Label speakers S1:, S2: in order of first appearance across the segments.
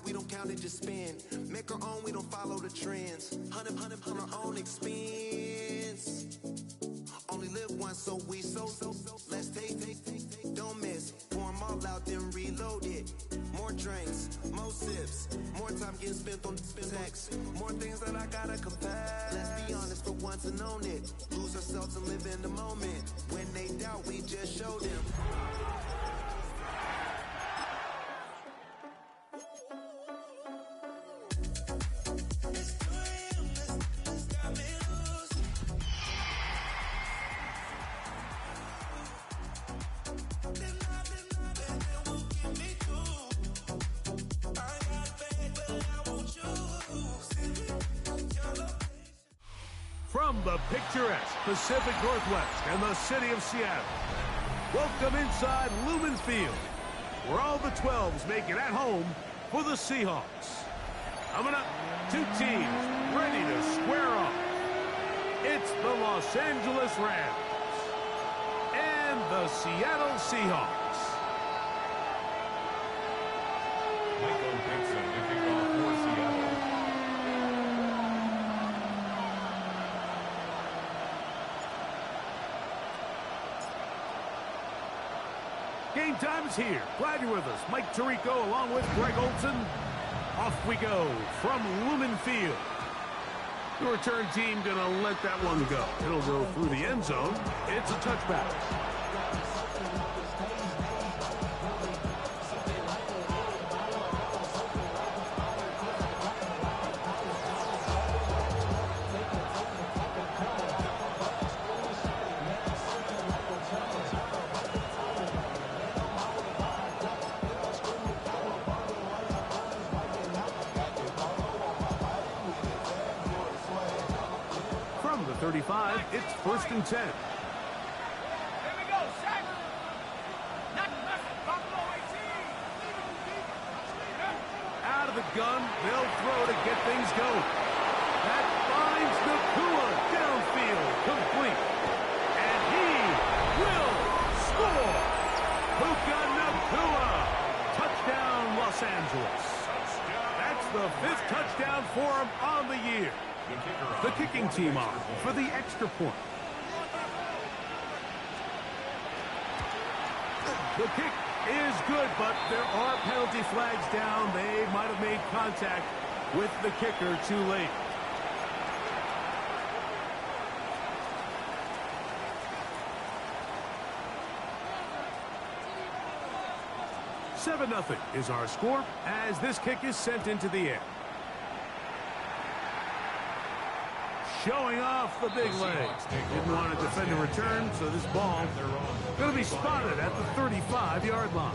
S1: out, we don't count it, just spend. Make our own, we don't follow the trends. Hundred on our own expense. Only live once, so let's take, don't miss. Pour 'em all out, then reload it. More drinks, more sips, more time getting spent on text. More things that I gotta confess. Let's be honest for once and own it. Lose ourselves and live in the moment. When they doubt, we just show them.
S2: From the picturesque Pacific Northwest and the city of Seattle, welcome inside Lumen Field, where all the 12s make it at home for the Seahawks. Coming up, two teams ready to square off. It's the Los Angeles Rams and the Seattle Seahawks.
S3: Michael Dixon kicking off for Seattle.
S2: Game time is here. Glad you're with us. Mike Tirico along with Greg Olson. Off we go from Lumen Field. The return team going to let that one go. It'll go through the end zone. It's a touchback. From the 35, it's 1st and 10.
S4: Here we go, sack. Not nothing. Buffalo 18.
S2: Out of the gun, they'll throw to get things going. That finds Nakua downfield, complete. And he will score. Puka Nakua. Touchdown, Los Angeles. That's the 5th touchdown for him on the year. The kicking team on for the extra point. The kick is good, but there are penalty flags down. They might have made contact with the kicker too late. "7-0 is our score as this kick is sent into the air. Showing off the big legs. Didn't want to defend a return, so this ball going to be spotted at the 35-yard line.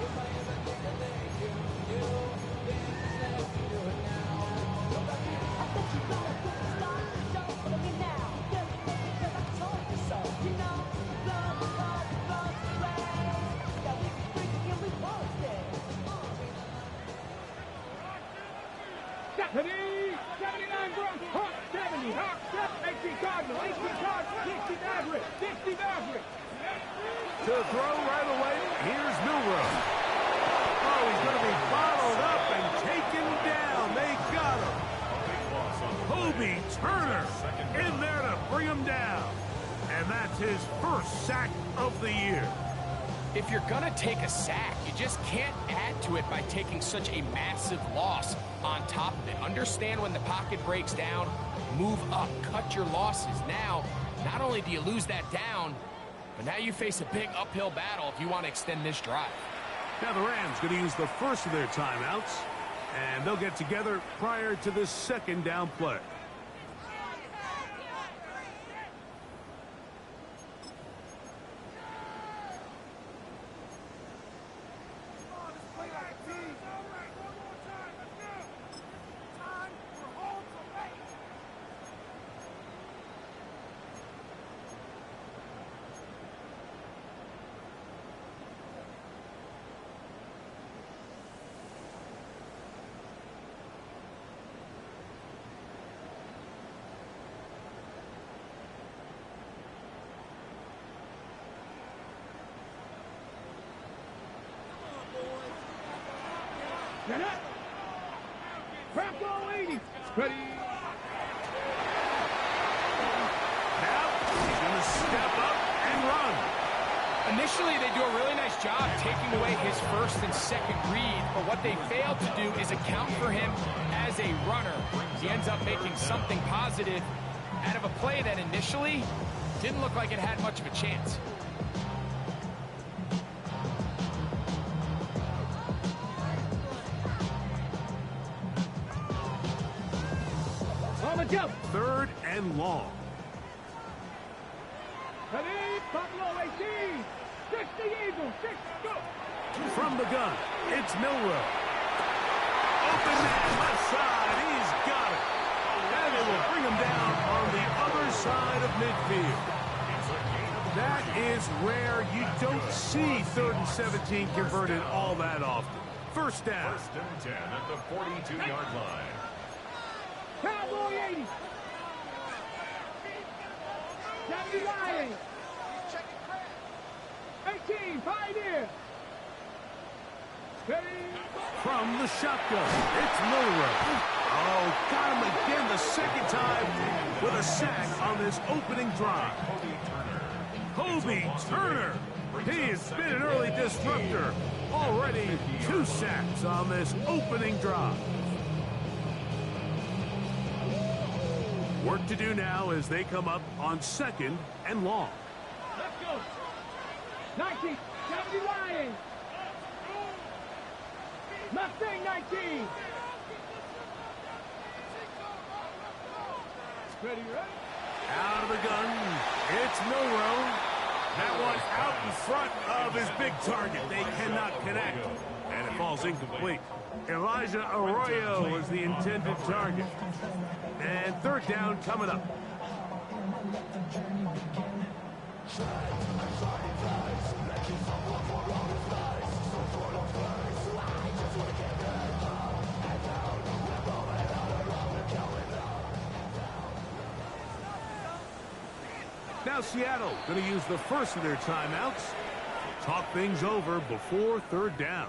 S4: Deputy 79 Bronx, Hawk 70, Hawk 18 Cardinal, 18 Cardinal, 60 Maverick, 60 Maverick.
S2: To throw right away, here's Milrow. Oh, he's going to be bottled up and taken down. They got him. Kobe Turner in there to bring him down. And that's his first sack of the year.
S5: If you're going to take a sack, you just can't add to it by taking such a massive loss on top of it. Understand when the pocket breaks down, move up, cut your losses. Now, not only do you lose that down, but now you face a big uphill battle if you want to extend this drive.
S2: Now the Rams going to use the first of their timeouts, and they'll get together prior to the second down play.
S4: Get up! Ready.
S2: Now he's going to step up and run.
S5: Initially, they do a really nice job taking away his first and second read, but what they fail to do is account for him as a runner. He ends up making something positive out of a play that initially didn't look like it had much of a chance.
S4: On the jump.
S2: 3rd and long.
S4: Ready. Buffalo 18. 60 Eagles. 6, go.
S2: From the gun, it's Milrow. Open man, left side, he's got it. And it will bring him down on the other side of midfield. That is rare. You don't see 3rd and 17 converted all that often. First down.
S3: 1st and 10 at the 42-yard line.
S4: Cowboy 80. 70 Lions. 18, Pioneer. Ready.
S2: From the shotgun, it's Milrow. Oh, got him again the second time with a sack on this opening drive. Kobe Turner. He has been an early disruptor. Already 2 sacks on this opening drive. Work to do now as they come up on 2nd and long.
S4: Let's go. 19, 70 Lions. Mustang 19. Ready, right?
S2: Out of the gun, it's Milrow. That one out in front of his big target. They cannot connect, and it falls incomplete. Elijah Arroyo was the intended target. And 3rd down coming up. Now Seattle going to use the first of their timeouts. Talk things over before 3rd down.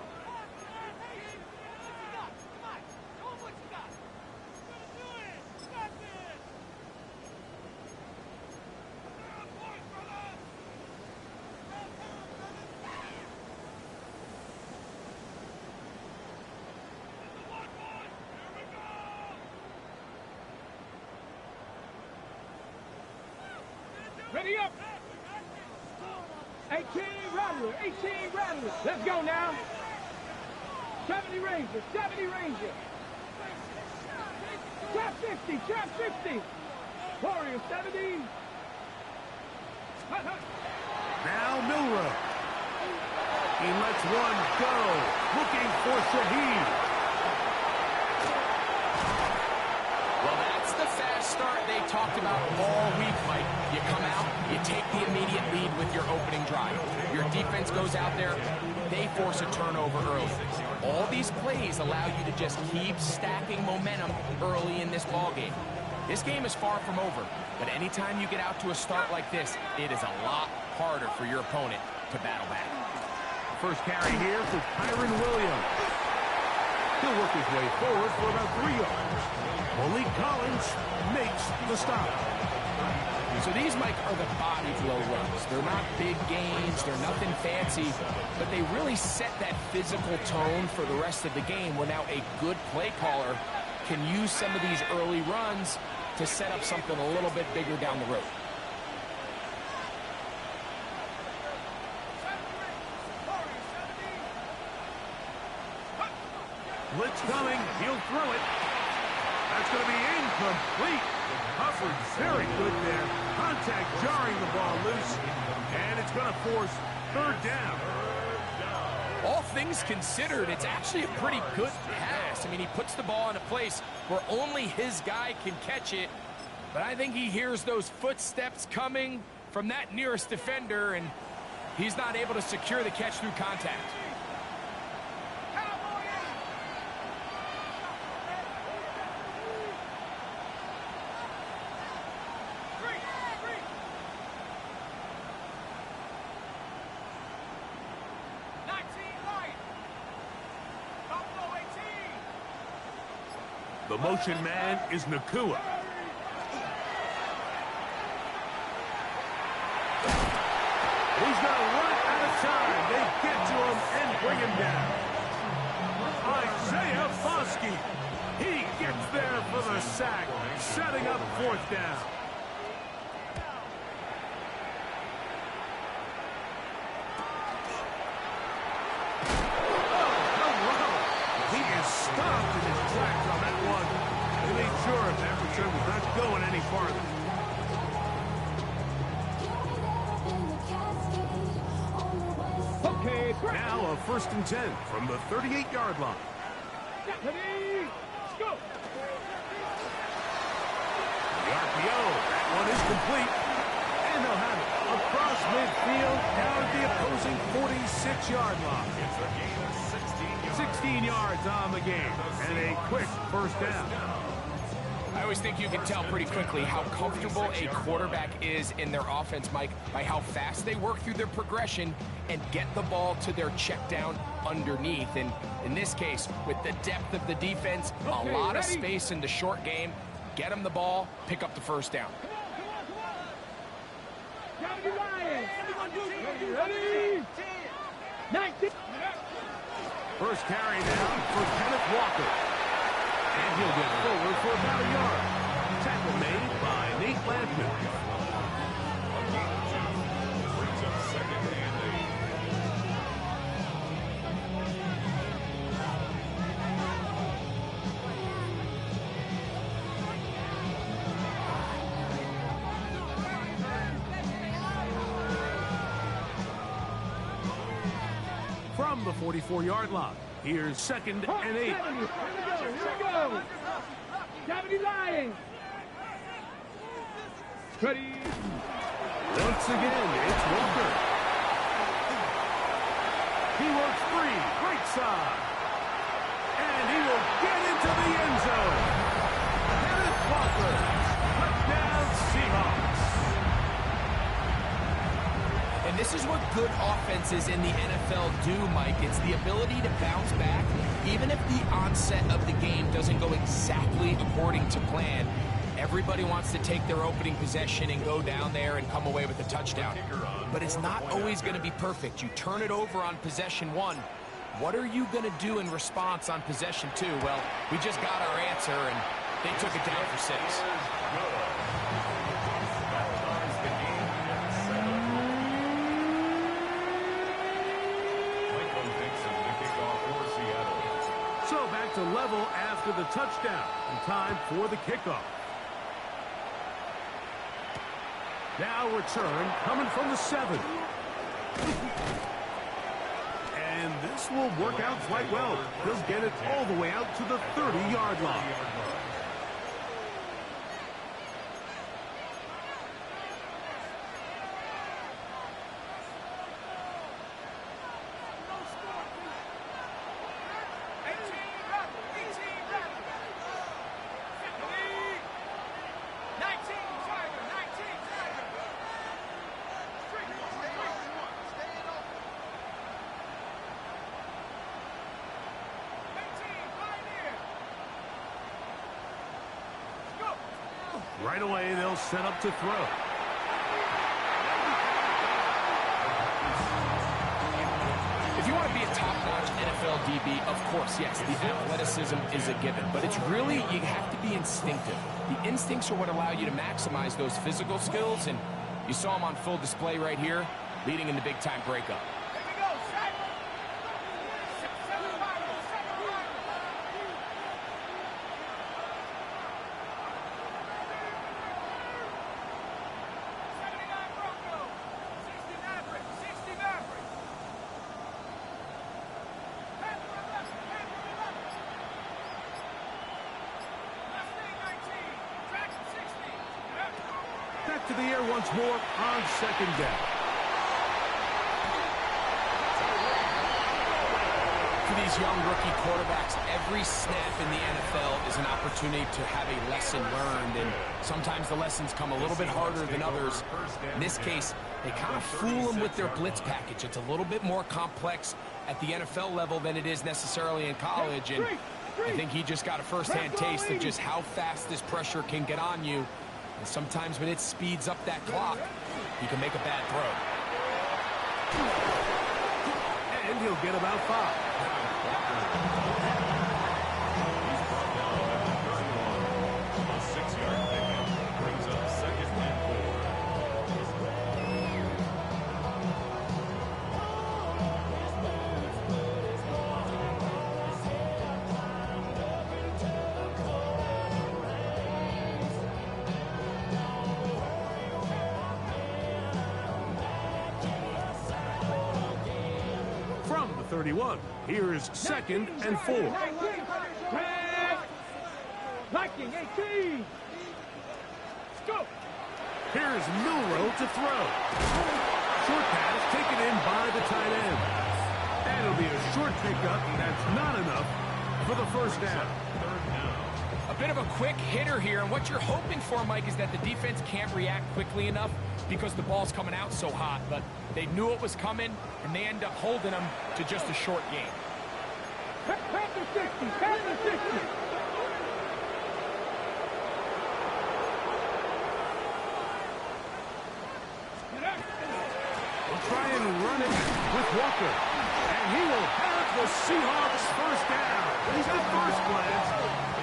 S4: Ready up. 18 Rattler, 18 Rattler. Let's go now. 70 Ranger, 70 Ranger. Trap 50, trap 50. Warrior 70.
S2: Now Milrow. He lets one go. Looking for Shaheed.
S5: Well, that's the fast start they talked about all week, Mike. You come out, you take the immediate lead with your opening drive. Your defense goes out there, they force a turnover early. All these plays allow you to just keep stacking momentum early in this ballgame. This game is far from over, but anytime you get out to a start like this, it is a lot harder for your opponent to battle back.
S2: First carry here for Kyron Williams. He'll work his way forward for about 3 yards. Malik Collins makes the stop.
S5: So these, Mike, are the body blow runs. They're not big gains, they're nothing fancy, but they really set that physical tone for the rest of the game where now a good play caller can use some of these early runs to set up something a little bit bigger down the road.
S2: Blitz coming, he'll throw it. That's going to be incomplete. Coverage very good there. Contact jarring the ball loose, and it's going to force 3rd down.
S5: All things considered, it's actually a pretty good pass. I mean, he puts the ball in a place where only his guy can catch it, but I think he hears those footsteps coming from that nearest defender, and he's not able to secure the catch through contact.
S2: The motion man is Nakua. He's going to run out of time. They get to him and bring him down. Isaiah Foskey. He gets there for the sack, setting up 4th down. He is stopped in his tracks on that one. They made sure that return was not going any farther.
S4: Okay,
S2: Now a 1st and 10 from the 38-yard line.
S4: Stephanie, go.
S2: The RPO, that one is complete. And they'll have it across midfield down at the opposing 46-yard line.
S3: It's a gain of
S2: 16 yards on the game, and a quick 1st down.
S5: I always think you can tell pretty quickly how comfortable a quarterback is in their offense, Mike, by how fast they work through their progression and get the ball to their check down underneath. And in this case, with the depth of the defense, a lot of space in the short game, get them the ball, pick up the 1st down.
S4: Ready? 19.
S2: First carry down for Kenneth Walker. And he'll get forward for about a yard. Tackle made by Nate Landman.
S3: brings up 2nd and
S2: 8. From the 44-yard line, here's 2nd and 8.
S4: Here we go. 70 Lions. Ready?
S2: Once again, it's Walker. He works free, right side. And he will get into the end zone. Kenneth Walker, touchdown Seahawks.
S5: And this is what good offenses in the NFL do, Mike. It's the ability to bounce back, even if the onset of the game doesn't go exactly according to plan. Everybody wants to take their opening possession and go down there and come away with a touchdown. But it's not always going to be perfect. You turn it over on possession 1. What are you going to do in response on possession 2? Well, we just got our answer, and they took it down for 6.
S2: So back to level after the touchdown. And time for the kickoff. Now return coming from the 7. And this will work out quite well. He'll get it all the way out to the 30-yard line. Right away, they'll set up to throw.
S5: If you want to be a top-notch NFL DB, of course, yes, the athleticism is a given. But it's really, you have to be instinctive. The instincts are what allow you to maximize those physical skills, and you saw them on full display right here, leading in the big-time breakup.
S2: Back to the air once more on 2nd down.
S5: For these young rookie quarterbacks, every snap in the NFL is an opportunity to have a lesson learned, and sometimes the lessons come a little bit harder than others. In this case, they kind of fool them with their blitz package. It's a little bit more complex at the NFL level than it is necessarily in college, and I think he just got a first-hand taste of just how fast this pressure can get on you. And sometimes when it speeds up that clock, you can make a bad throw.
S2: And he'll get about 5.
S3: He's brought down at the 31. A 6-yard pickup brings up 2nd and 4.
S2: From the 31, here's 2nd and 4.
S4: 19. Viking 18. Go.
S2: Here's Milroe to throw. Short pass taken in by the tight end. And it'll be a short pickup. That's not enough for the first down.
S5: A bit of a quick hitter here, and what you're hoping for, Mike, is that the defense can't react quickly enough because the ball's coming out so hot. But they knew it was coming, and they end up holding them to just a short gain.
S4: Pass the 60. Pass the 60.
S2: We'll try and run it with Walker. And he will have the Seahawks first down. At first glance,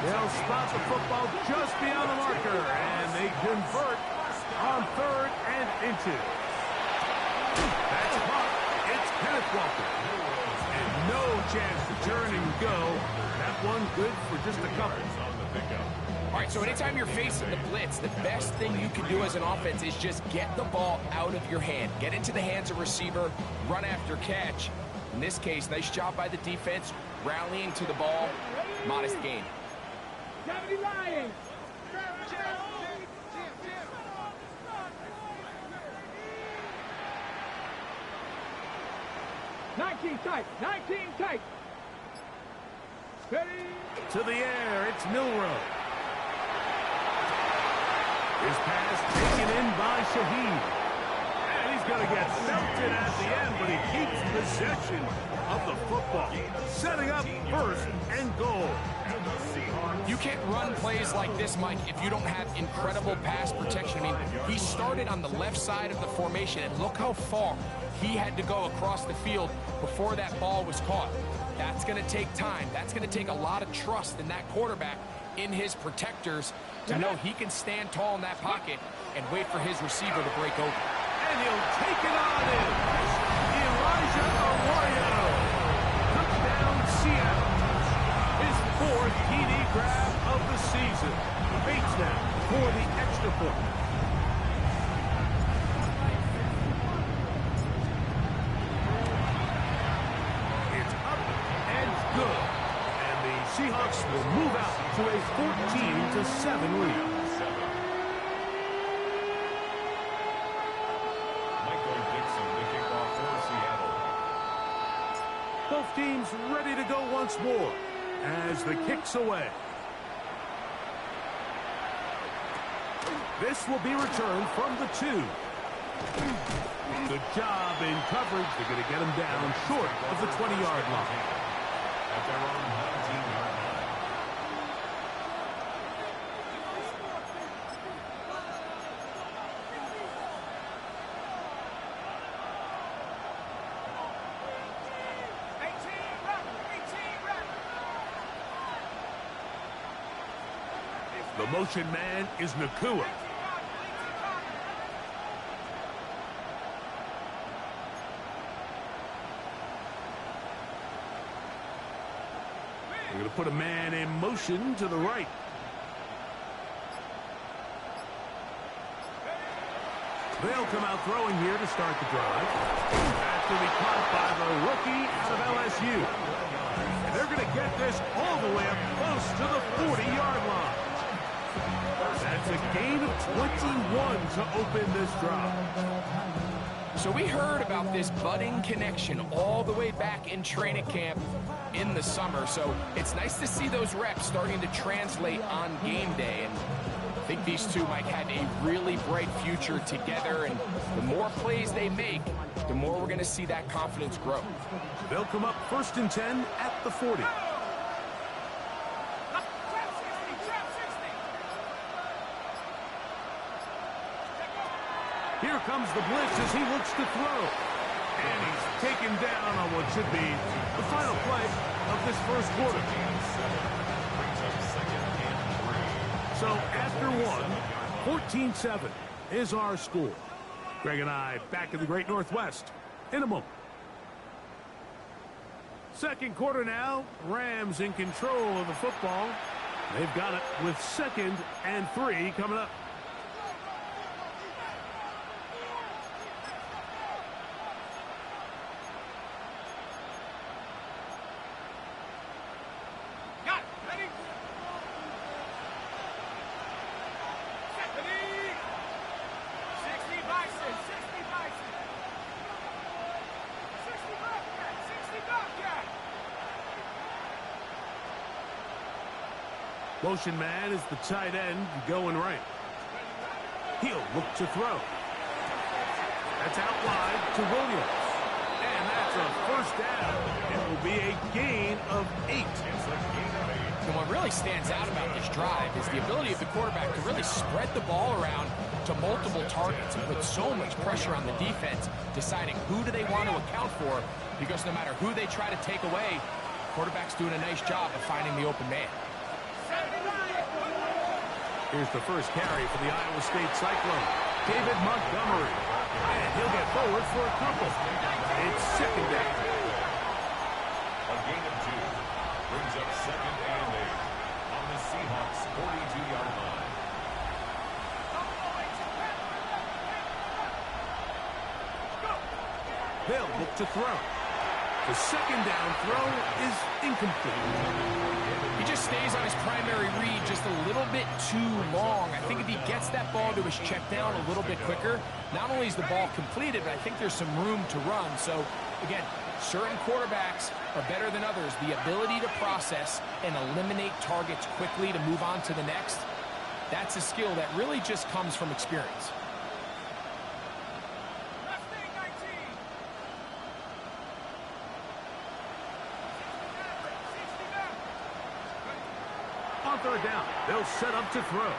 S2: they'll spot the football just beyond the marker, and they convert on 3rd and inches. That's caught. It's Kenneth Walker. And no chance to turn and go. That one good for just a couple.
S3: On the pickup.
S5: All right, so anytime you're facing the blitz, the best thing you can do as an offense is just get the ball out of your hand. Get into the hands of receiver, run after catch. In this case, nice job by the defense, rallying to the ball. Modest gain.
S4: 70 Lions. 19 tight. 19 tight. Ready.
S2: To the air, it's Milroe. His pass taken in by Shaheed. And he's going to get belted at the end, but he keeps possession of the football. Setting up 1st and goal.
S5: You can't run plays like this, Mike, if you don't have incredible pass protection. I mean, he started on the left side of the formation, and look how far he had to go across the field before that ball was caught. That's going to take time. That's going to take a lot of trust in that quarterback, in his protectors, to know he can stand tall in that pocket and wait for his receiver to break open.
S2: And he'll take it on in. Elijah Arroyo. Touchdown, Seattle. His 4th TD grab of the season. Bates now for the extra point. It's up and good. And the Seahawks will move out to a 14-7 lead. Both teams ready to go once more as the kick's away. This will be returned from the 2. Good job in coverage. They're going to get him down short of the 20-yard line.
S3: At their own 19-yard line.
S2: The motion man is Nakua. We're going to put a man in motion to the right. They'll come out throwing here to start the drive. That's going to be caught by the rookie out of LSU. And they're going to get this all the way up close to the 40-yard line. That's a gain of 21 to open this drive.
S5: So we heard about this budding connection all the way back in training camp in the summer. So it's nice to see those reps starting to translate on game day. And I think these two, Mike, had a really bright future together. And the more plays they make, the more we're going to see that confidence grow.
S2: They'll come up 1st and 10 at the 40. comes the blitz as he looks to throw. And he's taken down on what should be the final play of this first quarter. So after one, 14-7 is our score. Greg and I back in the Great Northwest in a moment. Second quarter now, Rams in control of the football. They've got it with 2nd and 3 coming up. Motion man is the tight end going right. He'll look to throw. That's out wide to Williams. And that's a first down. It will be a gain of 8.
S5: And what really stands out about this drive is the ability of the quarterback to really spread the ball around to multiple targets and put so much pressure on the defense, deciding who do they want to account for, because no matter who they try to take away, the quarterback's doing a nice job of finding the open man.
S2: Here's the first carry for the Iowa State Cyclone, David Montgomery. And he'll get forward for a couple. It's 2nd down.
S3: A gain of 2 brings up 2nd and 8 on the Seahawks' 42-yard line.
S2: They'll look to throw. The 2nd down throw is incomplete.
S5: He just stays on his primary read just a little bit too long. I think if he gets that ball to his check down a little bit quicker, not only is the ball completed, but I think there's some room to run. So, again, certain quarterbacks are better than others. The ability to process and eliminate targets quickly to move on to the next, that's a skill that really just comes from experience.
S2: On 3rd down, they'll set up to throw.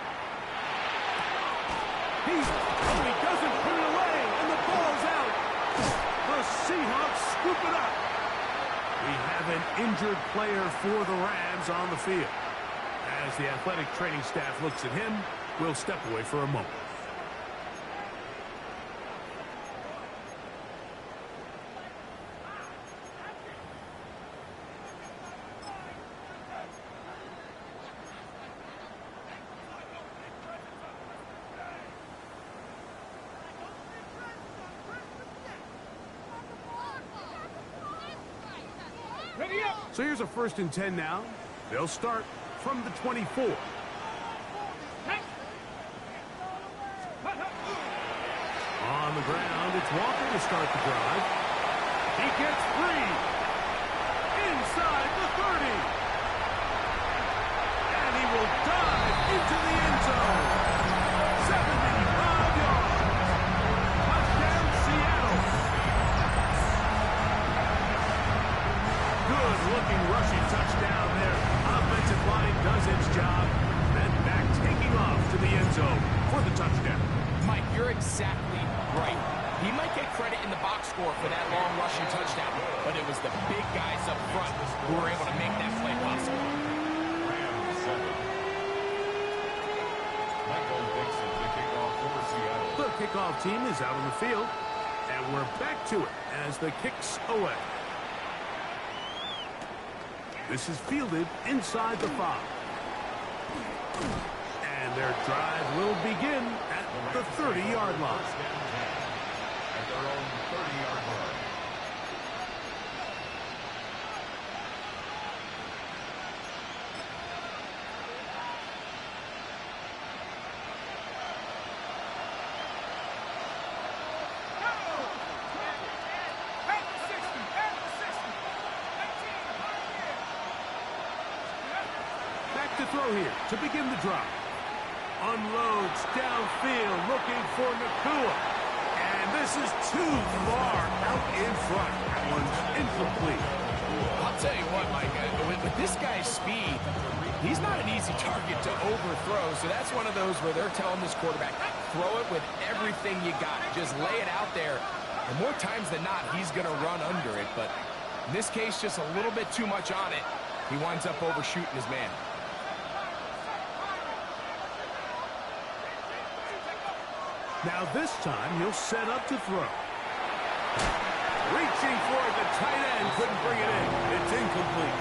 S2: He doesn't put it away, and the ball's out. The Seahawks scoop it up. We have an injured player for the Rams on the field. As the athletic training staff looks at him, we'll step away for a moment. So here's a 1st and 10 now. They'll start from the 24. On the ground, it's Walker to start the drive. He gets free. Inside the 30. And he will dive into the end zone. 75 yards. Touchdown, Seattle. Good-looking rushing touchdown there. Offensive line does its job. Then back taking off to the end zone for the touchdown.
S5: Mike, you're exactly right. He might get credit in the box score for that long rushing touchdown, but it was the big guys up front who were able to make that play possible.
S2: The kickoff team is out on the field, and we're back to it as the kick's away. This is fielded inside the 5. And their drive will begin at the 30-yard line.
S3: At their own 30-yard line.
S2: To throw here to begin the drive. Unloads downfield looking for Nakua. And this is too far out in front. That one's incomplete.
S5: I'll tell you what, Mike, with this guy's speed, he's not an easy target to overthrow. So that's one of those where they're telling this quarterback, throw it with everything you got. Just lay it out there. And more times than not, he's going to run under it. But in this case, just a little bit too much on it. He winds up overshooting his man.
S2: Now this time, he'll set up to throw. Reaching for it, the tight end couldn't bring it in. It's incomplete.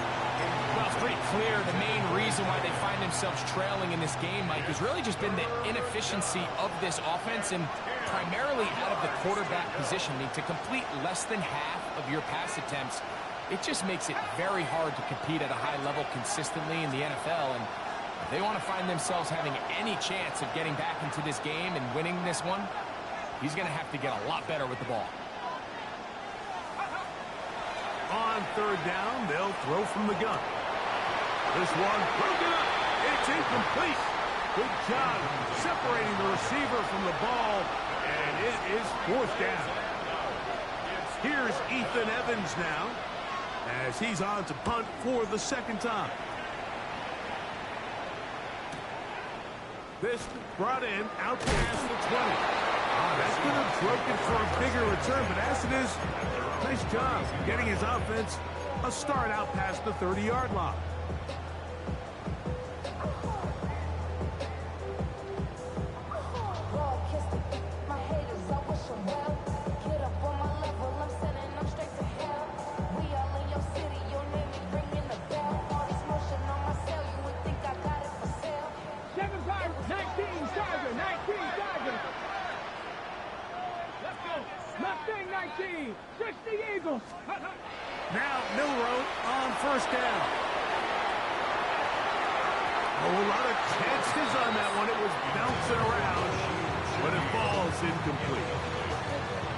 S5: Well, it's pretty clear the main reason why they find themselves trailing in this game, Mike, has really just been the inefficiency of this offense and primarily out of the quarterback position. I mean, to complete less than half of your pass attempts, it just makes it very hard to compete at a high level consistently in the NFL. And if they want to find themselves having any chance of getting back into this game and winning this one, he's going to have to get a lot better with the ball.
S2: On third down, they'll throw from the gun. This one broken up. It's incomplete. Good job separating the receiver from the ball, and it is fourth down. Here's Ethan Evans now, as he's on to punt for the second time. This brought in out past the 20. That's going to broken for a bigger return, but as it is, nice job getting his offense a start out past the 30-yard line. Now Milroe on first down. A lot of chances on that one. It was bouncing around, but it falls incomplete.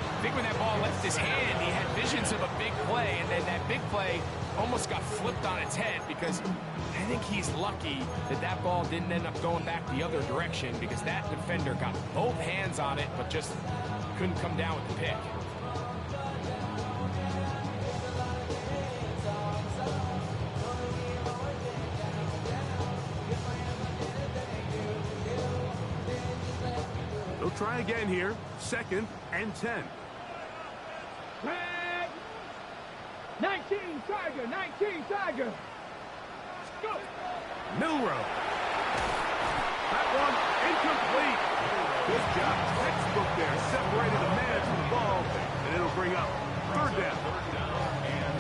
S5: I think when that ball left his hand, he had visions of a big play, and then that big play almost got flipped on its head because I think he's lucky that that ball didn't end up going back the other direction because that defender got both hands on it but just couldn't come down with the pick.
S2: They'll try again here. 2nd and 10.
S4: Red. 19 Tiger, 19 Tiger. Let's go.
S2: Milroe. That one incomplete. Good job. Textbook there. Separated the man from the ball, and it'll bring up third down.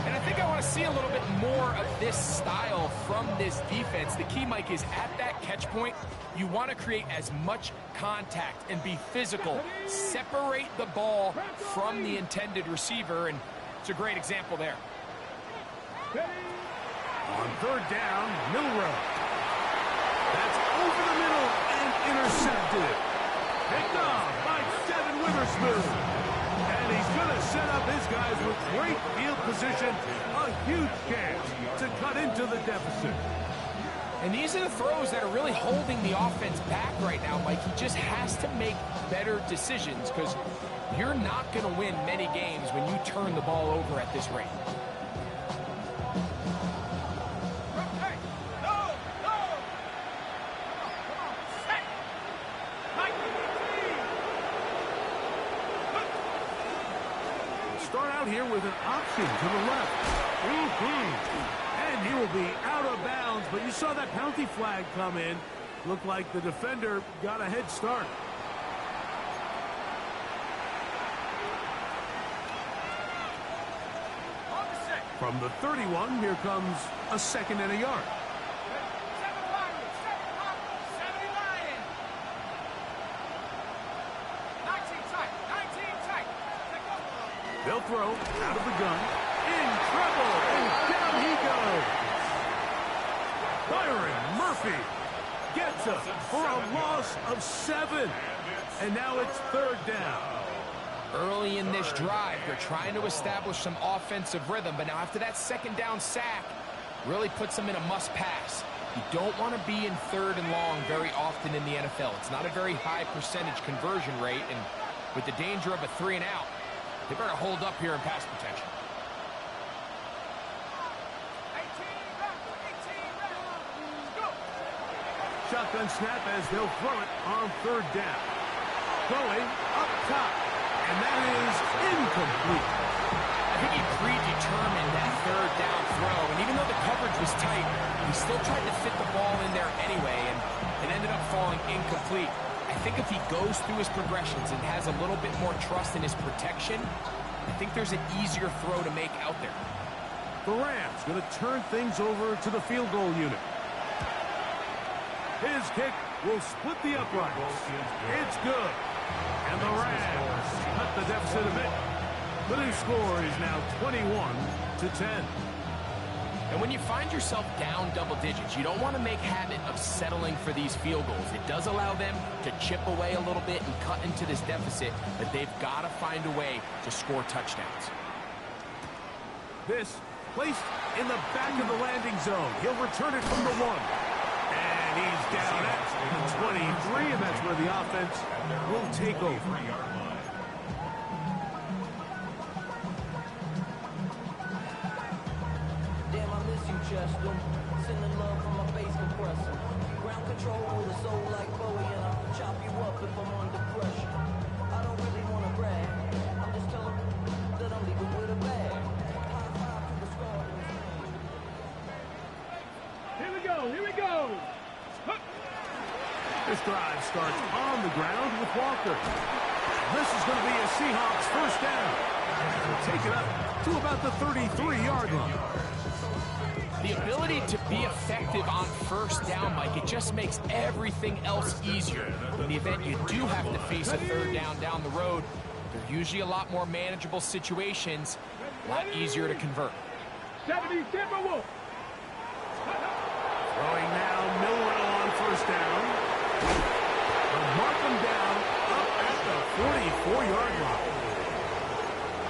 S5: And I think I want to see a little bit more of this style from this defense. The key, Mike, is at that catch point, you want to create as much contact and be physical. Separate the ball from the intended receiver, and it's a great example there.
S2: On third down, Milroe. That's over the middle and intercepted. Picked off by Devin Witherspoon. And he's going to set up his guys with great field position. A huge chance to cut into the deficit.
S5: And these are the throws that are really holding the offense back right now, Mike. He just has to make better decisions because you're not going to win many games when you turn the ball over at this rate.
S2: Start out here with an option to the left. And he will be out of bounds, but you saw that penalty flag come in. Looked like the defender got a head start. From the 31, here comes a 2nd and a yard. They'll throw out of the gun. In trouble, and down he goes. Byron Murphy gets up for a loss of 7. And now it's third down.
S5: Early in this drive, they're trying to establish some offensive rhythm, but now after that 2nd down sack, really puts them in a must-pass. You don't want to be in 3rd and long very often in the NFL. It's not a very high percentage conversion rate, and with the danger of a 3 and out, they better hold up here in pass protection.
S2: Shotgun snap as they'll throw it on third down. Going up top. And that is incomplete.
S5: I think he predetermined that third down throw, and even though the coverage was tight, he still tried to fit the ball in there anyway, and it ended up falling incomplete. I think if he goes through his progressions and has a little bit more trust in his protection, I think there's an easier throw to make out there.
S2: The Rams going to turn things over to the field goal unit. His kick will split the uprights. It's good. And the Rams cut the deficit a bit. The new score is now 21-10.
S5: And when you find yourself down double digits, you don't want to make habit of settling for these field goals. It does allow them to chip away a little bit and cut into this deficit, but they've got to find a way to score touchdowns.
S2: This placed in the back of the landing zone. He'll return it from the 1. And he's down at the 23, and that's where the offense will take over.
S6: Chester, sending love from my face compressor. Ground control with a soul like Bowie, and I'll chop you up if I'm under pressure. I don't really want to brag. I'm just telling that I'm leaving with a bag. High five to the scar.
S4: Here we go, here we go.
S2: This drive starts on the ground with Walker. This is going to be a Seahawks first down. They'll take it up to about the 33-yard line.
S5: The ability to be effective on first down, Mike, it just makes everything else easier. In the event you do have to face a third down the road, they're usually a lot more manageable situations, a lot easier to convert.
S4: 70 Timberwolves.
S2: Throwing now, Milrow on first down. They'll mark him down up at the 44-yard line.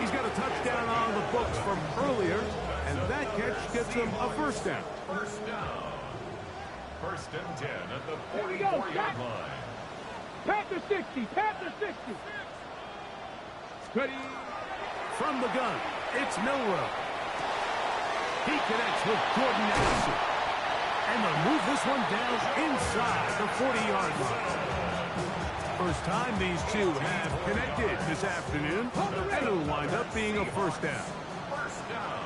S2: He's got a touchdown on the books from earlier, and that catch gets him a first down.
S3: First down. First and 10 at the
S4: Here we go.
S3: 44-yard line.
S4: Panther 60, Panther 60. Ready.
S2: From the gun, it's Milrow. He connects with Jordan Nelson. And they'll move this one down inside the 40-yard line. First time these two have connected this afternoon, and it'll wind up being a first down.
S3: First down.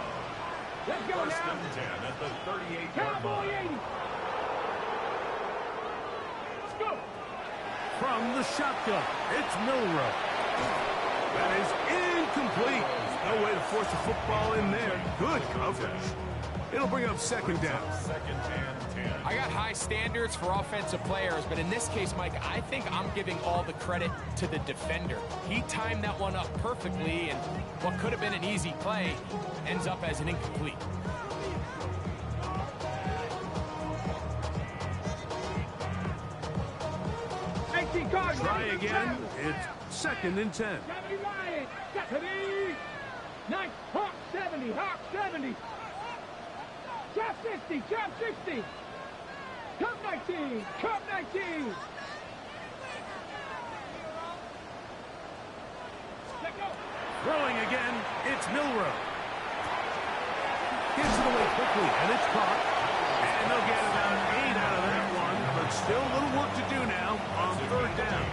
S4: Let's go
S3: First
S4: now.
S3: and 10 at the 38-yard
S4: Cowboy
S3: line.
S4: 80. Let's go.
S2: From the shotgun, it's Milrow. That is incomplete. No way to force a football in there. Good coverage. It'll bring up second down.
S3: Second and 10.
S5: I got high standards for offensive players, but in this case, Mike, I think I'm giving all the credit to the defender. He timed that one up perfectly, and what could have been an easy play ends up as an incomplete.
S2: Try again. It's second and 10.
S4: 70 Lions. 70. Nice. Hawk 70. Hawk 70. Chop 60. Chop 60. Cup 19. Cup 19. Let go.
S2: Throwing again, it's Milrow. Gets it away quickly, and it's caught. And they'll get about 8 out of that one, but still a little work to do now on third down.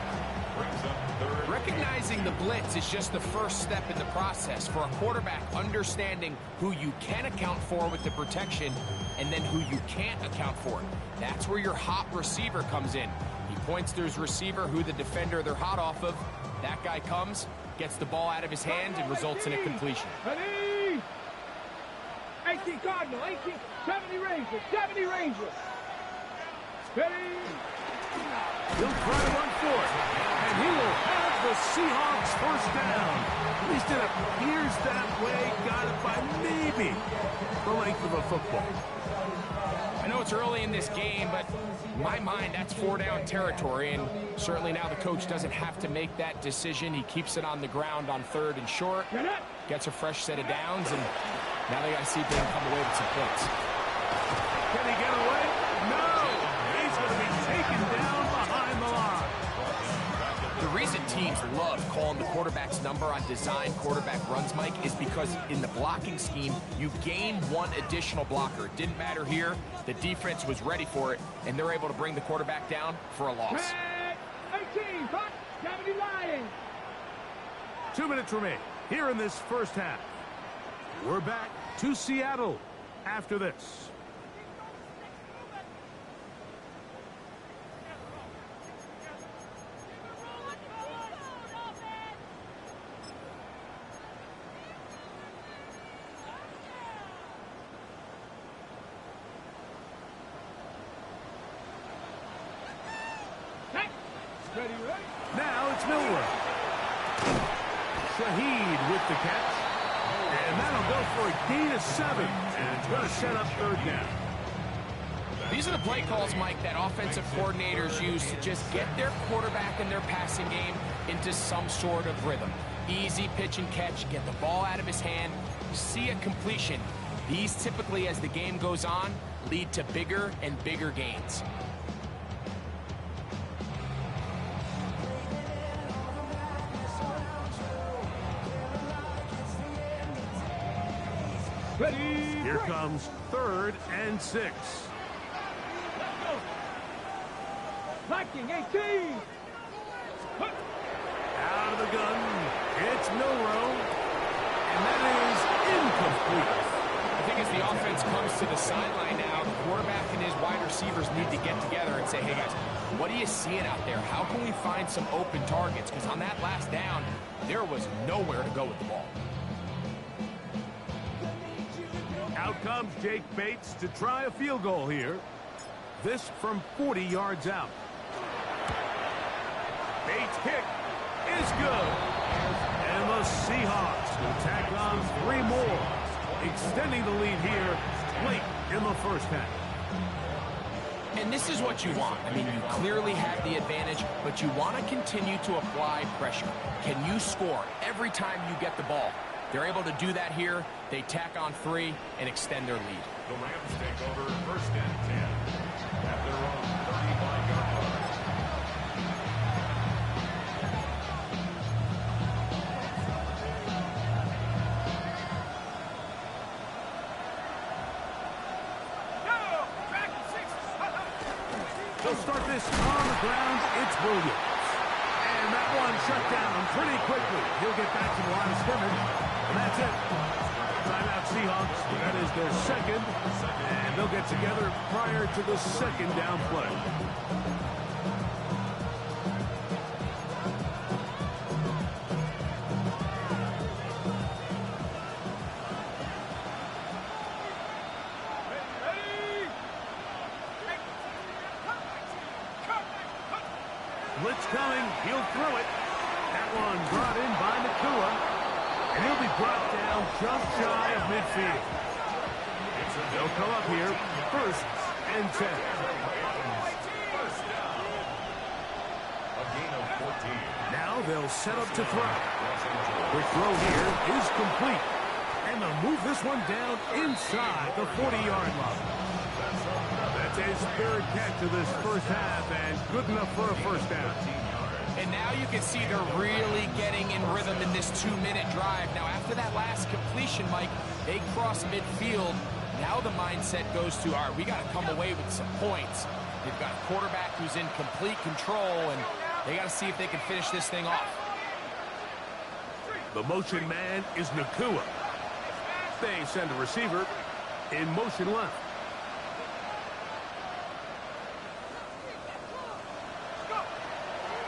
S5: Recognizing the blitz is just the first step in the process for a quarterback understanding who you can account for with the protection and then who you can't account for. That's where your hot receiver comes in. He points to his receiver who the defender they're hot off of. That guy comes, gets the ball out of his hand, and results in a completion.
S4: Ready. 18 Cardinal. 18. 70 Rangers. 70 Rangers. Ready.
S2: He'll try to run for it, and he will have the Seahawks first down. At least it appears that way. Got it by maybe the length of a football.
S5: I know it's early in this game, but in my mind, that's 4-down territory, and certainly now the coach doesn't have to make that decision. He keeps it on the ground on third and short, gets a fresh set of downs, and now they got to see if they can come away with some points.
S2: Can he get away? No! He's going to be taken down behind the line.
S5: The reason teams love calling the quarterback's number on design quarterback runs, Mike, is because in the blocking scheme, you gain one additional blocker. It didn't matter here. The defense was ready for it, and they're able to bring the quarterback down for a loss.
S4: 18, 70 Lions.
S2: 2 minutes remain here in this first half. We're back to Seattle after this.
S4: Ready, ready.
S2: Now it's Milrow. Shaheed with the catch. And that'll go for a gain of 7. And it's going to set up third down.
S5: These are the play calls, Mike, that offensive coordinators use to just get their quarterback and their passing game into some sort of rhythm. Easy pitch and catch, get the ball out of his hand, see a completion. These typically, as the game goes on, lead to bigger and bigger gains.
S4: Ready.
S2: Here comes 3rd and 6.
S4: Let's go. Blocking 18.
S2: Out of the gun, it's Milrow. And that is incomplete.
S5: I think as the offense comes to the sideline now, the quarterback and his wide receivers need to get together and say, hey guys, what are you seeing out there? How can we find some open targets? Because on that last down, there was nowhere to go with the ball.
S2: Out comes Jake Bates to try a field goal here. This from 40 yards out. Bates' kick is good. And the Seahawks will tack on 3 more, extending the lead here late in the first half.
S5: And this is what you want. I mean, you clearly have the advantage, but you want to continue to apply pressure. Can you score every time you get the ball? They're able to do that here. They tack on 3 and extend their lead.
S3: The Rams take over 1st and 10 at their own 35-yard line.
S2: They'll start this on the ground. It's Williams. And that one shut down pretty quickly. He'll get back to the line of scrimmage. And that's it. Timeout Seahawks. That is their 2nd. And they'll get together prior to the 2nd down play. Blitz coming. He'll throw it. That one brought in by Nakua. And he'll be brought down just shy of midfield. They'll come up here 1st and 10.
S3: A gain of 14.
S2: Now they'll set up to throw. The throw here is complete. And they'll move this one down inside the 40-yard line. That's his 3rd catch of this first half, and good enough for a first down.
S5: And now you can see they're really getting in rhythm in this 2-minute drive. Now, after that last completion, Mike, they cross midfield. Now the mindset goes to, all right, we got to come away with some points. They've got a quarterback who's in complete control, and they got to see if they can finish this thing off.
S2: The motion man is Nakua. They send a receiver in motion left.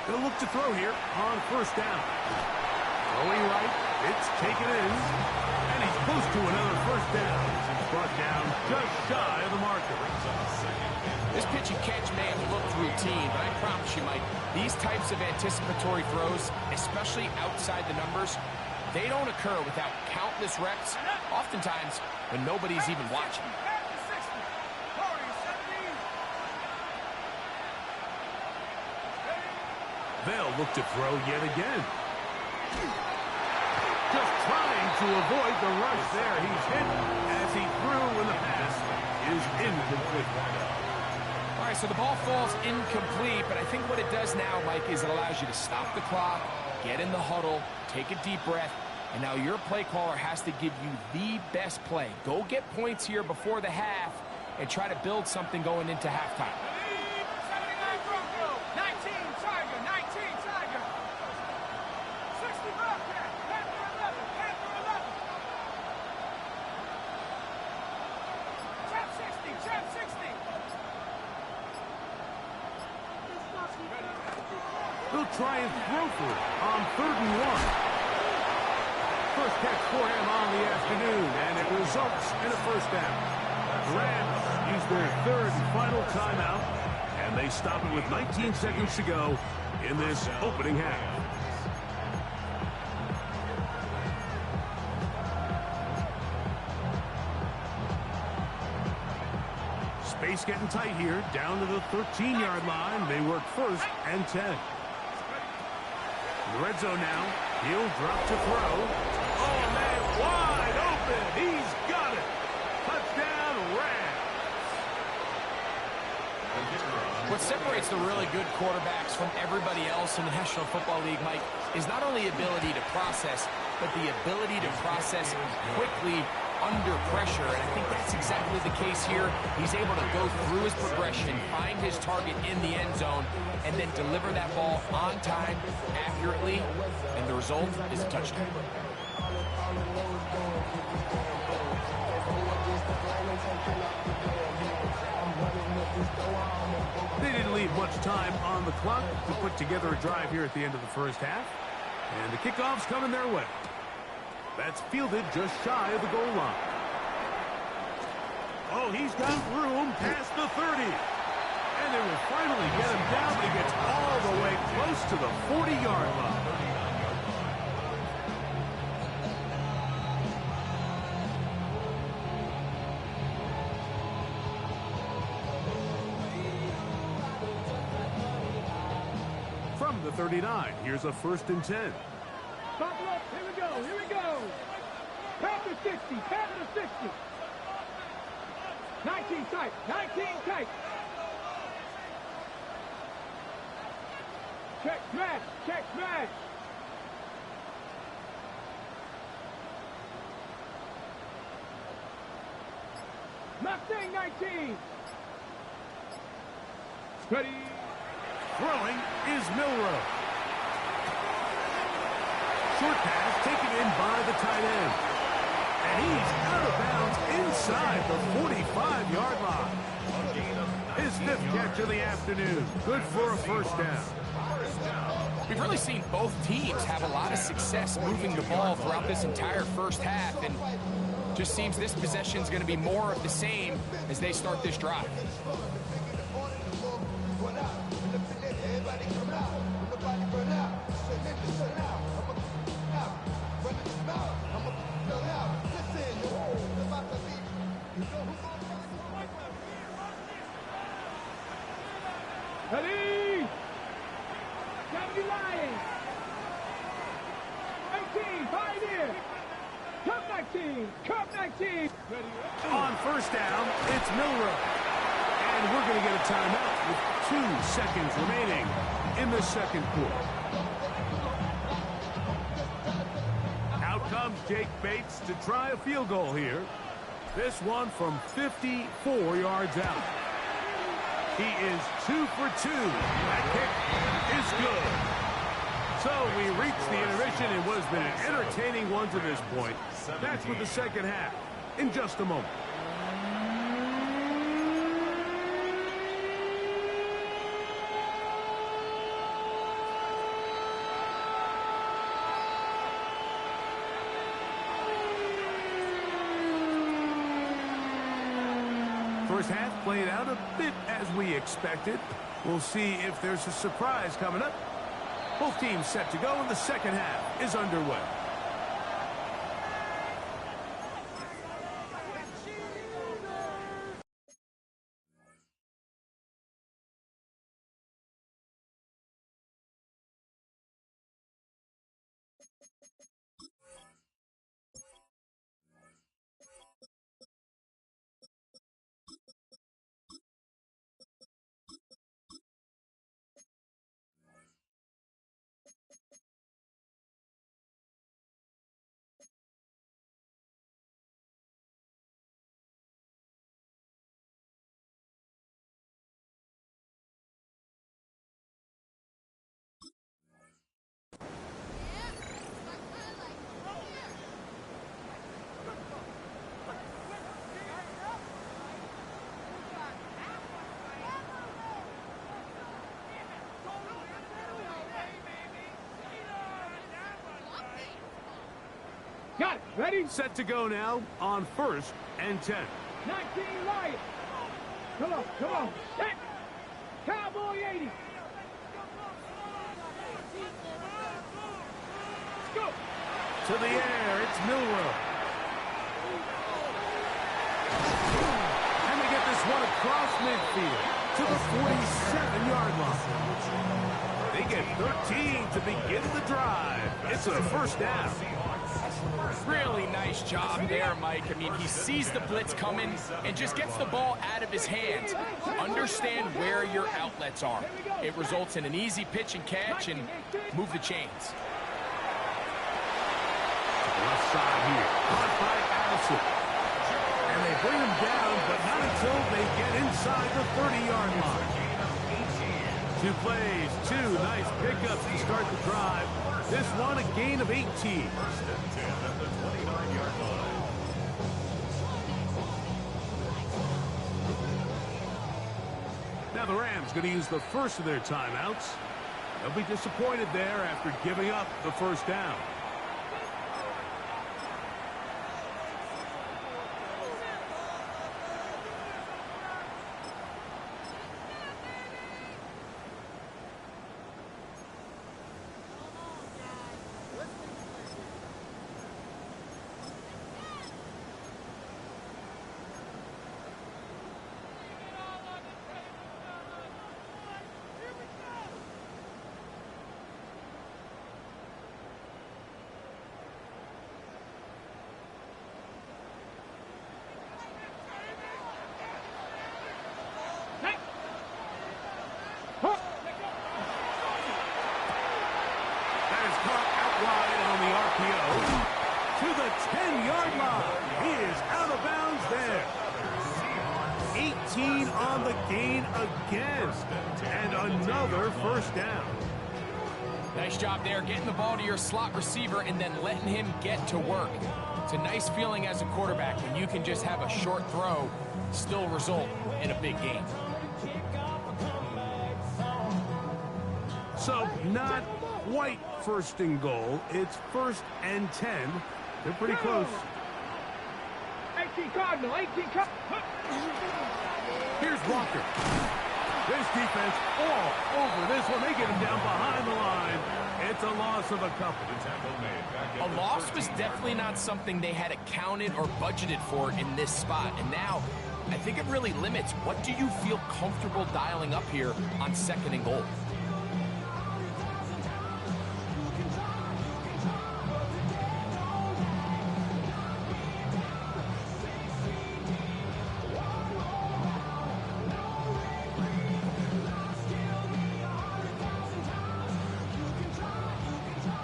S2: They'll look to throw here on 1st down. Throwing right, it's taken in, and he's close to another 1st down. He's brought down just shy of the marker.
S5: This pitch and catch may have looked routine, but I promise you, Mike, these types of anticipatory throws, especially outside the numbers, they don't occur without countless reps, oftentimes when nobody's even watching.
S2: They'll look to throw yet again. Just trying to avoid the rush there. He's hit as he threw, and the pass is incomplete.
S5: All right, so the ball falls incomplete, but I think what it does now, Mike, is it allows you to stop the clock, get in the huddle, take a deep breath, and now your play caller has to give you the best play. Go get points here before the half and try to build something going into halftime.
S2: They'll try and throw for it on 3rd and 1. First catch for him on the afternoon, and it results in a first down. The Rams use their 3rd and final timeout, and they stop it with 19 seconds to go in this opening half. Space getting tight here, down to the 13-yard line. They work 1st and 10. In the red zone now. He'll drop to throw. Oh, man, wide open. He's got it. Touchdown, Rams.
S5: What separates the really good quarterbacks from everybody else in the National Football League, Mike, is not only ability to process, but the ability to process quickly under pressure, and I think that's exactly the case here. He's able to go through his progression, find his target in the end zone, and then deliver that ball on time, accurately, and the result is a touchdown.
S2: They didn't leave much time on the clock to put together a drive here at the end of the first half, and the kickoff's coming their way. That's fielded just shy of the goal line. Oh, he's got room past the 30. And they will finally get him down, but he gets all the way close to the 40-yard line. From the 39, here's a 1st and 10.
S4: Buckle up. Here we go. Here we go. Pat the 60. Pat the 60. 19 tight. 19 tight. Check smash. Check smash. Mustang 19. Ready.
S2: Throwing is Milrow. Short pass taken in by the tight end. And he's out of bounds inside the 45-yard line. His 5th catch of the afternoon. Good for a first down.
S5: We've really seen both teams have a lot of success moving the ball throughout this entire first half, and just seems this possession is going to be more of the same as they start this drive.
S4: Ready. 70 Lions. 19. Pioneer. Cup 19. Cup 19. Ready.
S2: On first down, it's Milrow. And we're going to get a timeout with 2 seconds remaining in the second quarter. Out comes Jake Bates to try a field goal here. This one from 54 yards out. He is 2 for 2. That kick is good. So we reached the intermission. It has been an entertaining one to this point. That's with the second half in just a moment. First half played out a bit as we expected. We'll see if there's a surprise coming up. Both teams set to go, and the second half is underway.
S4: Got it. Ready?
S2: Set to go now on 1st and 10.
S4: 19 Lions. Come on, come on. Set. Cowboy 80. Let's go.
S2: To the air, it's Milrow. And they get this one across midfield to the 47-yard line. They get 13 to begin the drive. It's a first down.
S5: Really nice job there, Mike. I mean, he sees the blitz coming and just gets the ball out of his hands. Understand where your outlets are. It results in an easy pitch and catch and move the chains.
S2: Left side here, caught by Addison. And they bring him down, but not until they get inside the 30-yard line. 2 plays, 2 nice pickups to start the drive. This one a gain of 18.
S3: 1st and 10 at the 29-yard line.
S2: Now the Rams going to use the first of their timeouts. They'll be disappointed there after giving up the first down. To the 10-yard line. He is out of bounds there. 18 on the gain again. And another first down.
S5: Nice job there, getting the ball to your slot receiver and then letting him get to work. It's a nice feeling as a quarterback when you can just have a short throw still result in a big game.
S2: So not quite 1st and goal. It's 1st and 10. They're pretty close.
S4: 18 Cardinal, 18 Cardinal.
S2: Here's Walker. This defense all over this one. They get him down behind the line. It's a loss of a couple.
S5: A loss was definitely not something they had accounted or budgeted for in this spot. And now, I think it really limits what do you feel comfortable dialing up here on 2nd and goal.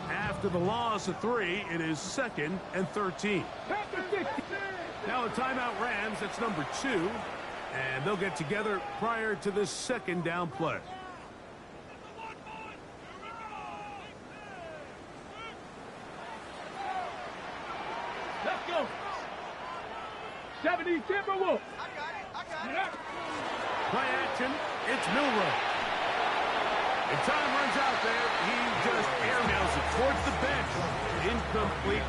S2: After the loss of 3, it is 2nd and 13. Now a timeout Rams, that's number 2. And they'll get together prior to this 2nd down play.
S4: Let's go. 70 Timberwolves. I got it.
S2: Play action, it's Milrow. And time runs out there. He just airmails it towards the bench. Incomplete.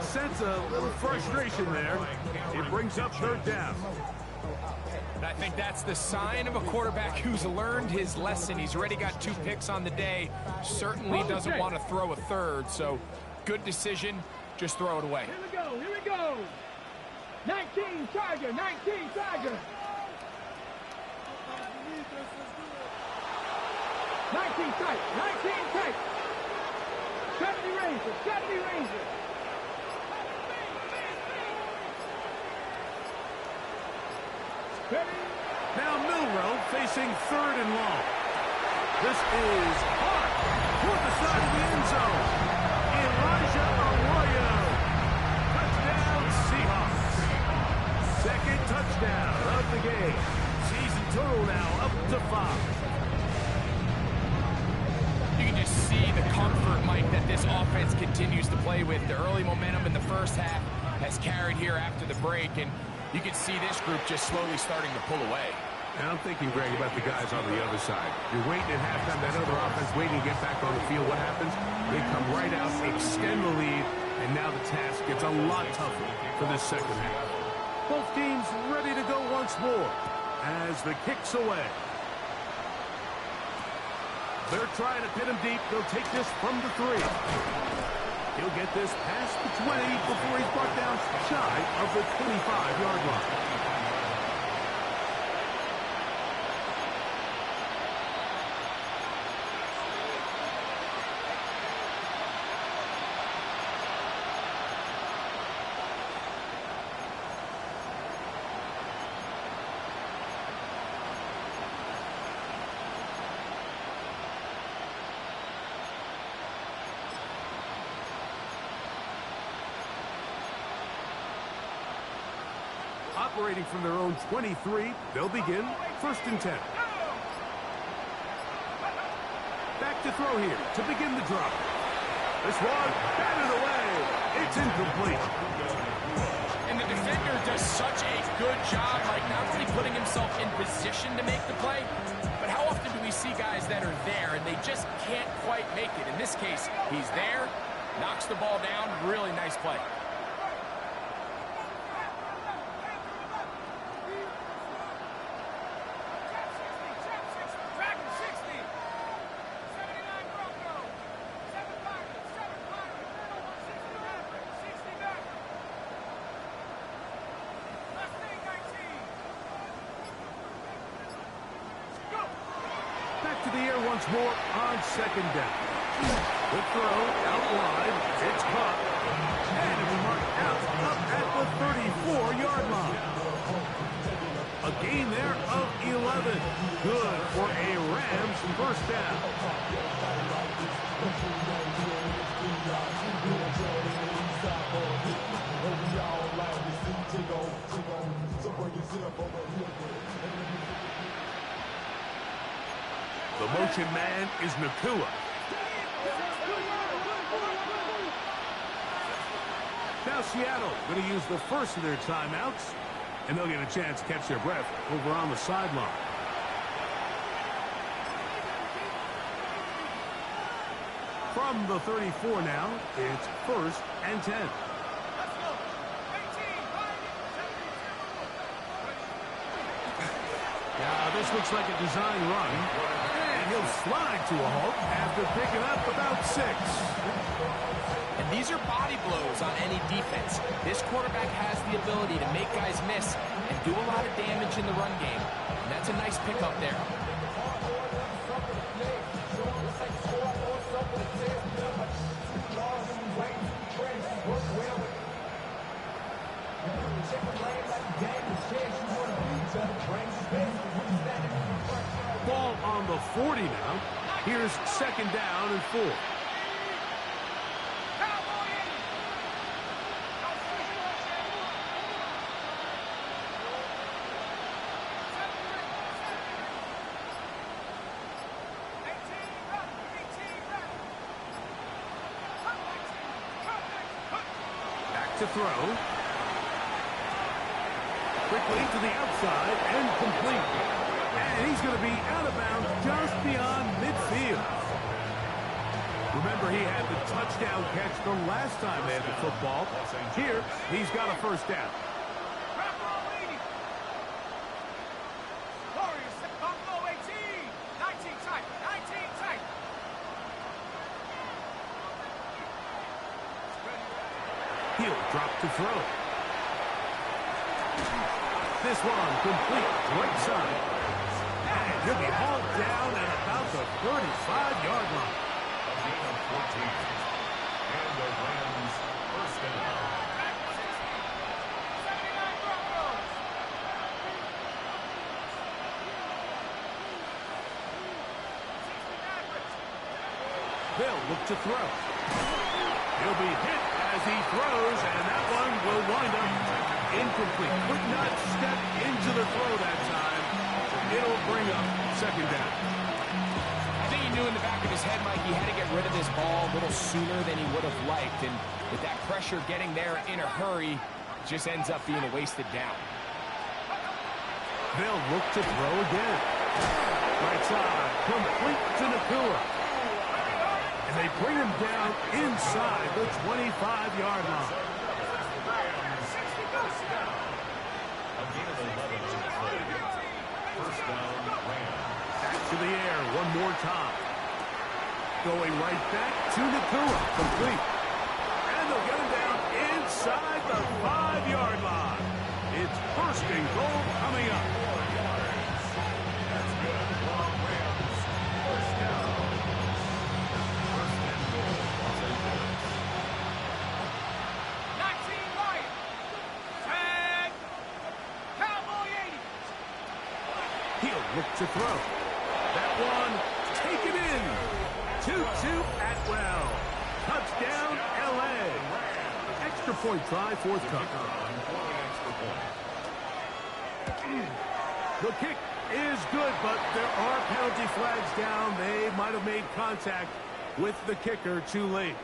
S2: Sense a little frustration there. It brings up 3rd down.
S5: And I think that's the sign of a quarterback who's learned his lesson. He's already got 2 picks on the day. Certainly doesn't want to throw a 3rd. So good decision. Just throw it away.
S4: Here we go. 19 Tiger, 19 Tiger. 19 tight, 19 tight. 70 Rangers, 70 Rangers. Ready?
S2: Now Milrow facing 3rd and long. This is hard toward the side of the end zone. Elijah Arroyo. Touchdown Seahawks. 2nd touchdown of the game. Season total now up to 5.
S5: You can just see the comfort, Mike, that this offense continues to play with. The early momentum in the first half has carried here after the break, and you can see this group just slowly starting to pull away.
S2: And I'm thinking, Greg, about the guys on the other side. You're waiting at halftime, that other offense waiting to get back on the field. What happens? They come right out, extend the lead, And now the task gets a lot tougher for this second half. Both teams ready to go once more as the kick's away. They're trying to pin him deep. They'll take this from the 3. He'll get this past the 20 before he's brought down shy of the 25-yard line. Operating from their own 23, they'll begin 1st and 10. Back to throw here to begin the drop. This one, batted away. It's incomplete.
S5: And the defender does such a good job, like not only putting himself in position to make the play, but how often do we see guys that are there and they just can't quite make it? In this case, he's there, knocks the ball down, really nice play.
S2: To the air once more on 2nd down. The throw out wide. It's caught. And it's marked out up at the 34-yard line. A gain there of 11. Good for a Rams 1st down. The motion man is Nakua. Now Seattle going to use the first of their timeouts, and they'll get a chance to catch their breath over on the sideline. From the 34 now, it's 1st and 10. Now this looks like a design run. He'll slide to a halt after picking up about 6.
S5: And these are body blows on any defense. This quarterback has the ability to make guys miss and do a lot of damage in the run game. And that's a nice pickup there.
S2: Ball on the 40 now. Here's 2nd down and 4. Back to throw. Quickly to the outside and complete. And he's going to be out of bounds just beyond midfield. Remember, he had the touchdown catch the last time they had the football. Here, he's got a 1st down. He'll drop to throw. This one complete, right side. And he'll be hauled down at about the 35-yard line.
S3: A gain of 14. And the Rams 1st down.
S2: They'll look to throw. He'll be hit as he throws, and that one will wind up incomplete. Could not step into the throw that time. It'll bring up 2nd down.
S5: I think he knew in the back of his head, Mike, he had to get rid of this ball a little sooner than he would have liked. And with that pressure getting there in a hurry, it just ends up being a wasted down.
S2: They'll look to throw again. Right side, complete to Nakua. And they bring him down inside the 25-yard line.
S3: A gain of 11 on the play. First down, Rams.
S2: Back to the air one more time. Going right back to Nakua. Complete. And they'll get him down inside the 5-yard line. It's first and goal coming up.
S3: That's good. Long Rams. First down. First and goal. Los Angeles.
S4: 19 Lions. 10. Cowboy 80.
S2: He'll look to throw. That one taken in. 2-2 Atwell. Touchdown, L.A. Extra point try forthcoming. The kick is good, but there are penalty flags down. They might have made contact with the kicker too late.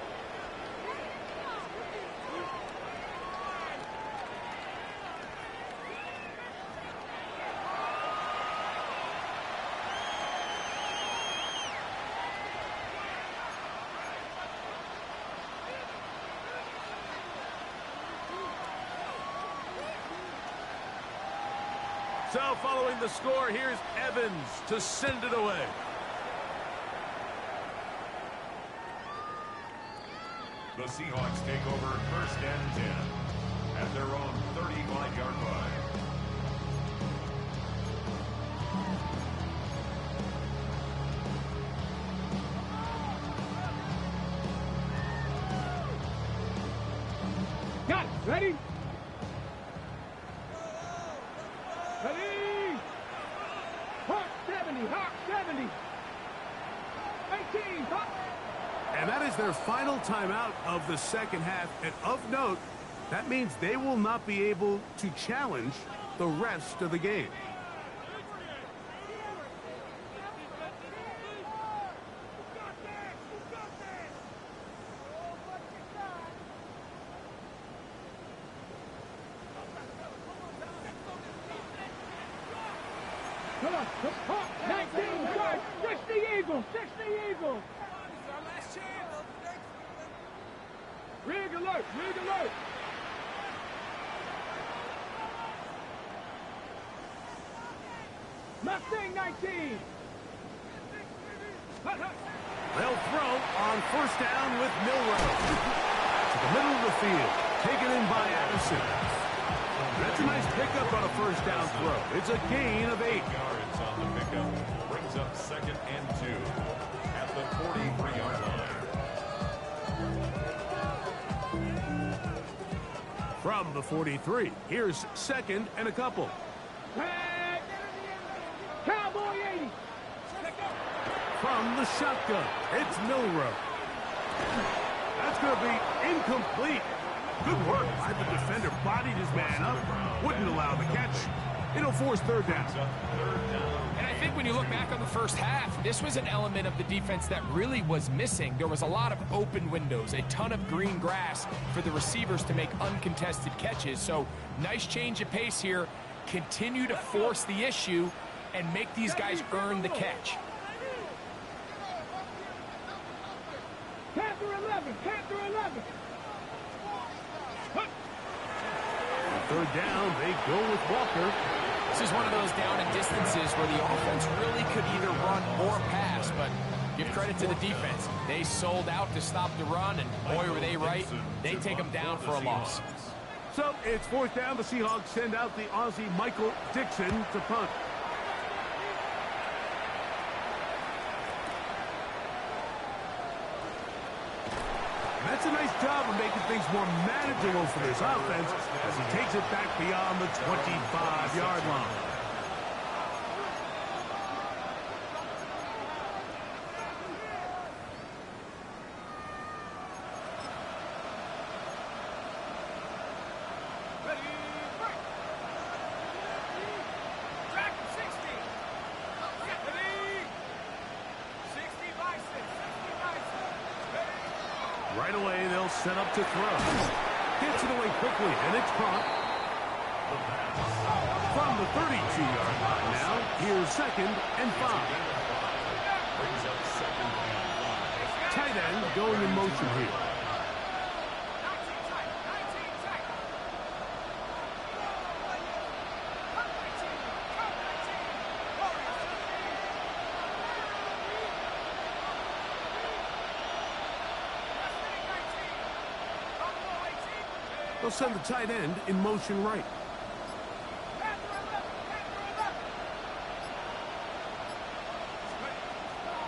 S2: So following the score, here's Evans to send it away.
S3: The Seahawks take over first and 10 at their own 35-yard line.
S4: Got it. Ready? Ready? Hawk 70. Hawk 70. 18. Hawk.
S2: And that is their final timeout of the second half. And of note, that means they will not be able to challenge the rest of the game.
S4: Come on. Hawk 19. Charge. 60 Eagles. 60 Eagles. Rig alert. Rig alert. Mustang 19. Hut, hut.
S2: They'll throw on first down with Milrow. To the middle of the field. Taken in by Addison. That's a nice pickup on a first down throw. It's a gain of 8.
S3: Yards on the pickup. Brings up second and 2 at the 43-yard line.
S2: From the 43, here's second and a couple.
S4: Tag. Cowboy 80.
S2: From the shotgun, it's Milrow. That's going to be incomplete. Good work by the defender. Bodied his man up. Wouldn't allow the catch. It'll force third down.
S5: And I think when you look back on the first half, this was an element of the defense that really was missing. There was a lot of open windows, a ton of green grass for the receivers to make uncontested catches. So nice change of pace here. Continue to force the issue and make these guys earn the catch.
S4: Panther 11. Panther 11.
S2: Third down, they go with Walker.
S5: This is one of those down and distances where the offense really could either run or pass, but give credit to the defense. They sold out to stop the run, and boy, were they right. They take them down for a loss.
S2: So it's fourth down. The Seahawks send out the Aussie Michael Dixon to punt. That's a nice job of making things more manageable for this offense as he takes it back beyond the 25-yard line. Right away, they'll set up to throw. Gets it away quickly, and it's caught. From the 32-yard line now, here's second and 5.
S3: Brings up second and 5.
S2: Tight end going in motion here. They'll send the tight end in motion right.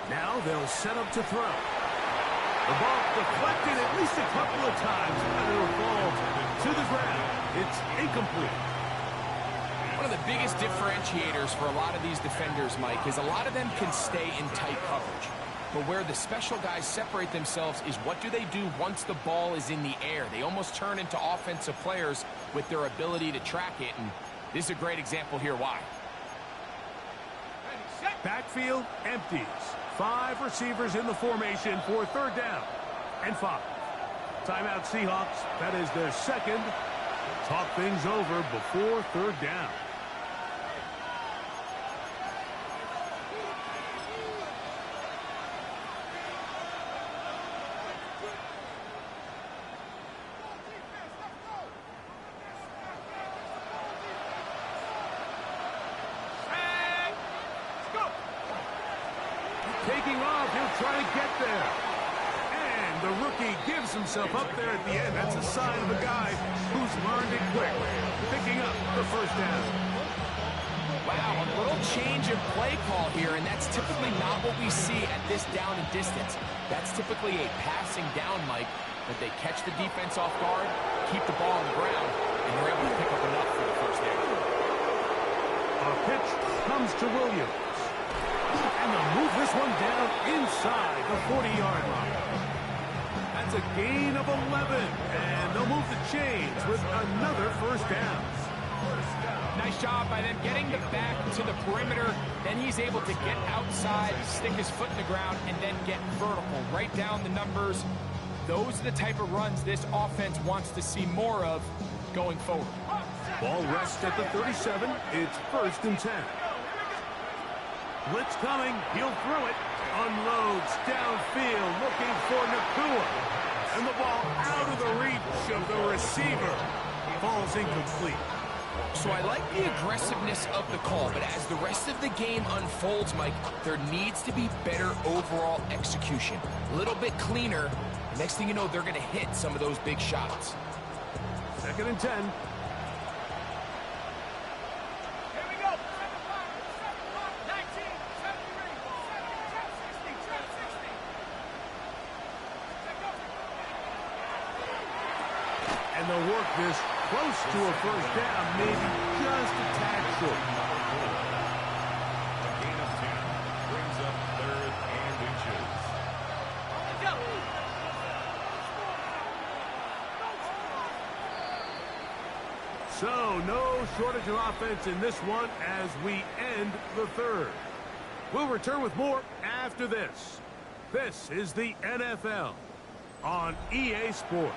S2: Now they'll set up to throw. The ball deflected at least a couple of times, but it'll fall to the ground. It's incomplete.
S5: One of the biggest differentiators for a lot of these defenders, Mike, is a lot of them can stay in tight coverage. But where the special guys separate themselves is what do they do once the ball is in the air? They almost turn into offensive players with their ability to track it, and this is a great example here why.
S2: Backfield empties. 5 receivers in the formation for third down and 5. Timeout Seahawks. That is their second. They'll talk things over before third down. Taking off, he'll try to get there. And the rookie gives himself up there at the end. That's a sign of a guy who's learned it quick. Picking up the first down.
S5: Wow, a little change of play call here, and that's typically not what we see at this down and distance. That's typically a passing down, Mike, but they catch the defense off guard, keep the ball on the ground, and they're able to pick up enough for the first down.
S2: A pitch comes to Williams. And they'll move this one down inside the 40-yard line. That's a gain of 11. And they'll move the chains with another first down.
S5: Nice job by them getting the back to the perimeter. Then he's able to get outside, stick his foot in the ground, and then get vertical. Right down the numbers. Those are the type of runs this offense wants to see more of going forward.
S2: Ball rests at the 37. It's 1st and 10. Blitz coming. He'll throw it. Unloads downfield looking for Nakua. And the ball out of the reach of the receiver. Falls incomplete.
S5: So I like the aggressiveness of the call, but as the rest of the game unfolds, Mike, there needs to be better overall execution. A little bit cleaner. Next thing you know, they're going to hit some of those big shots.
S2: 2nd and 10. And they'll work this close to a first down, maybe just a tad short.
S3: A gain of 10 brings up 3rd and inches.
S2: So no shortage of offense in this one as we end the 3rd. We'll return with more after this. This is the NFL on EA Sports.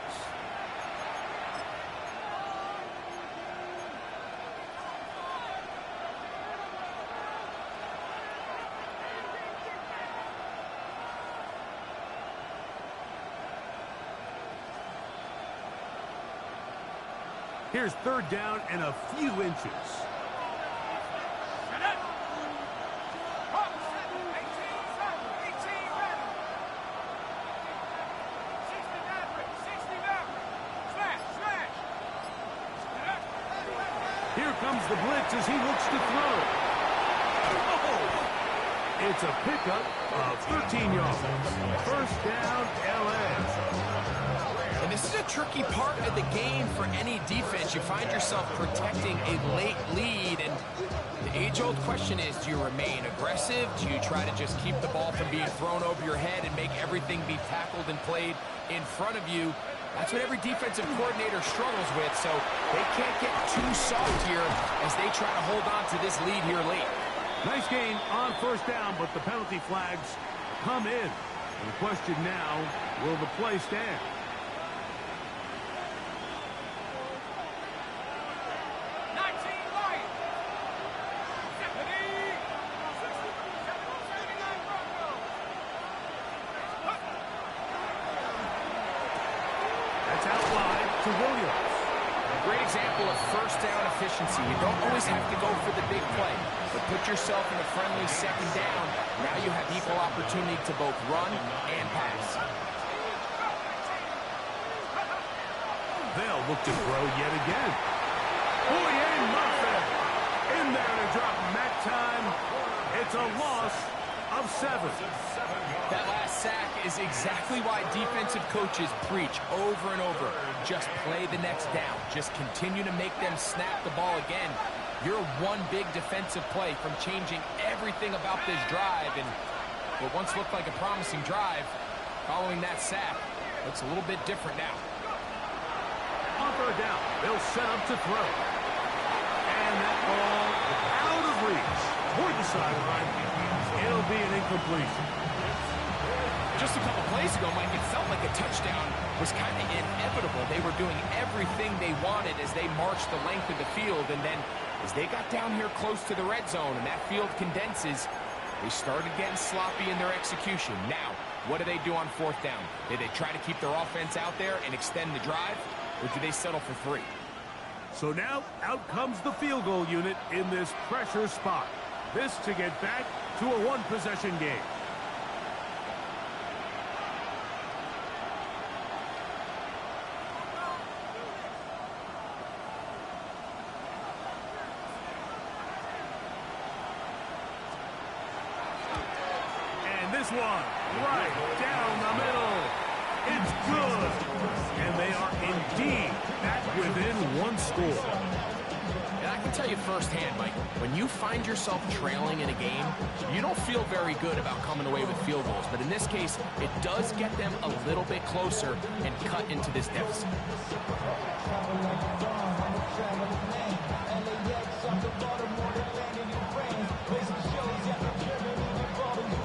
S2: Here's 3rd down and a few inches. Here comes the blitz as he looks to throw. Oh! It's a pickup of 13 yards. 1st down, LA.
S5: And this is a tricky part of the game for any defense. You find yourself protecting a late lead, and the age-old question is, do you remain aggressive? Do you try to just keep the ball from being thrown over your head and make everything be tackled and played in front of you? That's what every defensive coordinator struggles with, so they can't get too soft here as they try to hold on to this lead here late.
S2: Nice gain on 1st down, but the penalty flags come in. And the question now, will the play stand? to Williams.
S5: A great example of first down efficiency. You don't always have to go for the big play, but put yourself in a friendly second down. Now you have equal opportunity to both run and pass.
S2: They'll look to throw yet again. Muffin in there to drop him that time. It's a loss of 7.
S5: That last sack is exactly why defensive coaches preach over and over. Just play the next down. Just continue to make them snap the ball again. You're one big defensive play from changing everything about this drive. And what once looked like a promising drive, following that sack, looks a little bit different now.
S2: On third down, they'll set up to throw. And that ball out of reach. Toward the sideline. It'll be an incompletion.
S5: Just a couple plays ago, Mike, it felt like a touchdown was kind of inevitable. They were doing everything they wanted as they marched the length of the field. And then as they got down here close to the red zone and that field condenses, they started getting sloppy in their execution. Now, what do they do on fourth down? Do they try to keep their offense out there and extend the drive? Or do they settle for 3?
S2: So now, out comes the field goal unit in this pressure spot. This to get back to a one-possession game. And this one, right down the middle. It's good. And they are indeed back within one score.
S5: And I can tell you firsthand, Mike, when you find yourself trailing in a game, you don't feel very good about coming away with field goals. But in this case, it does get them a little bit closer and cut into this deficit.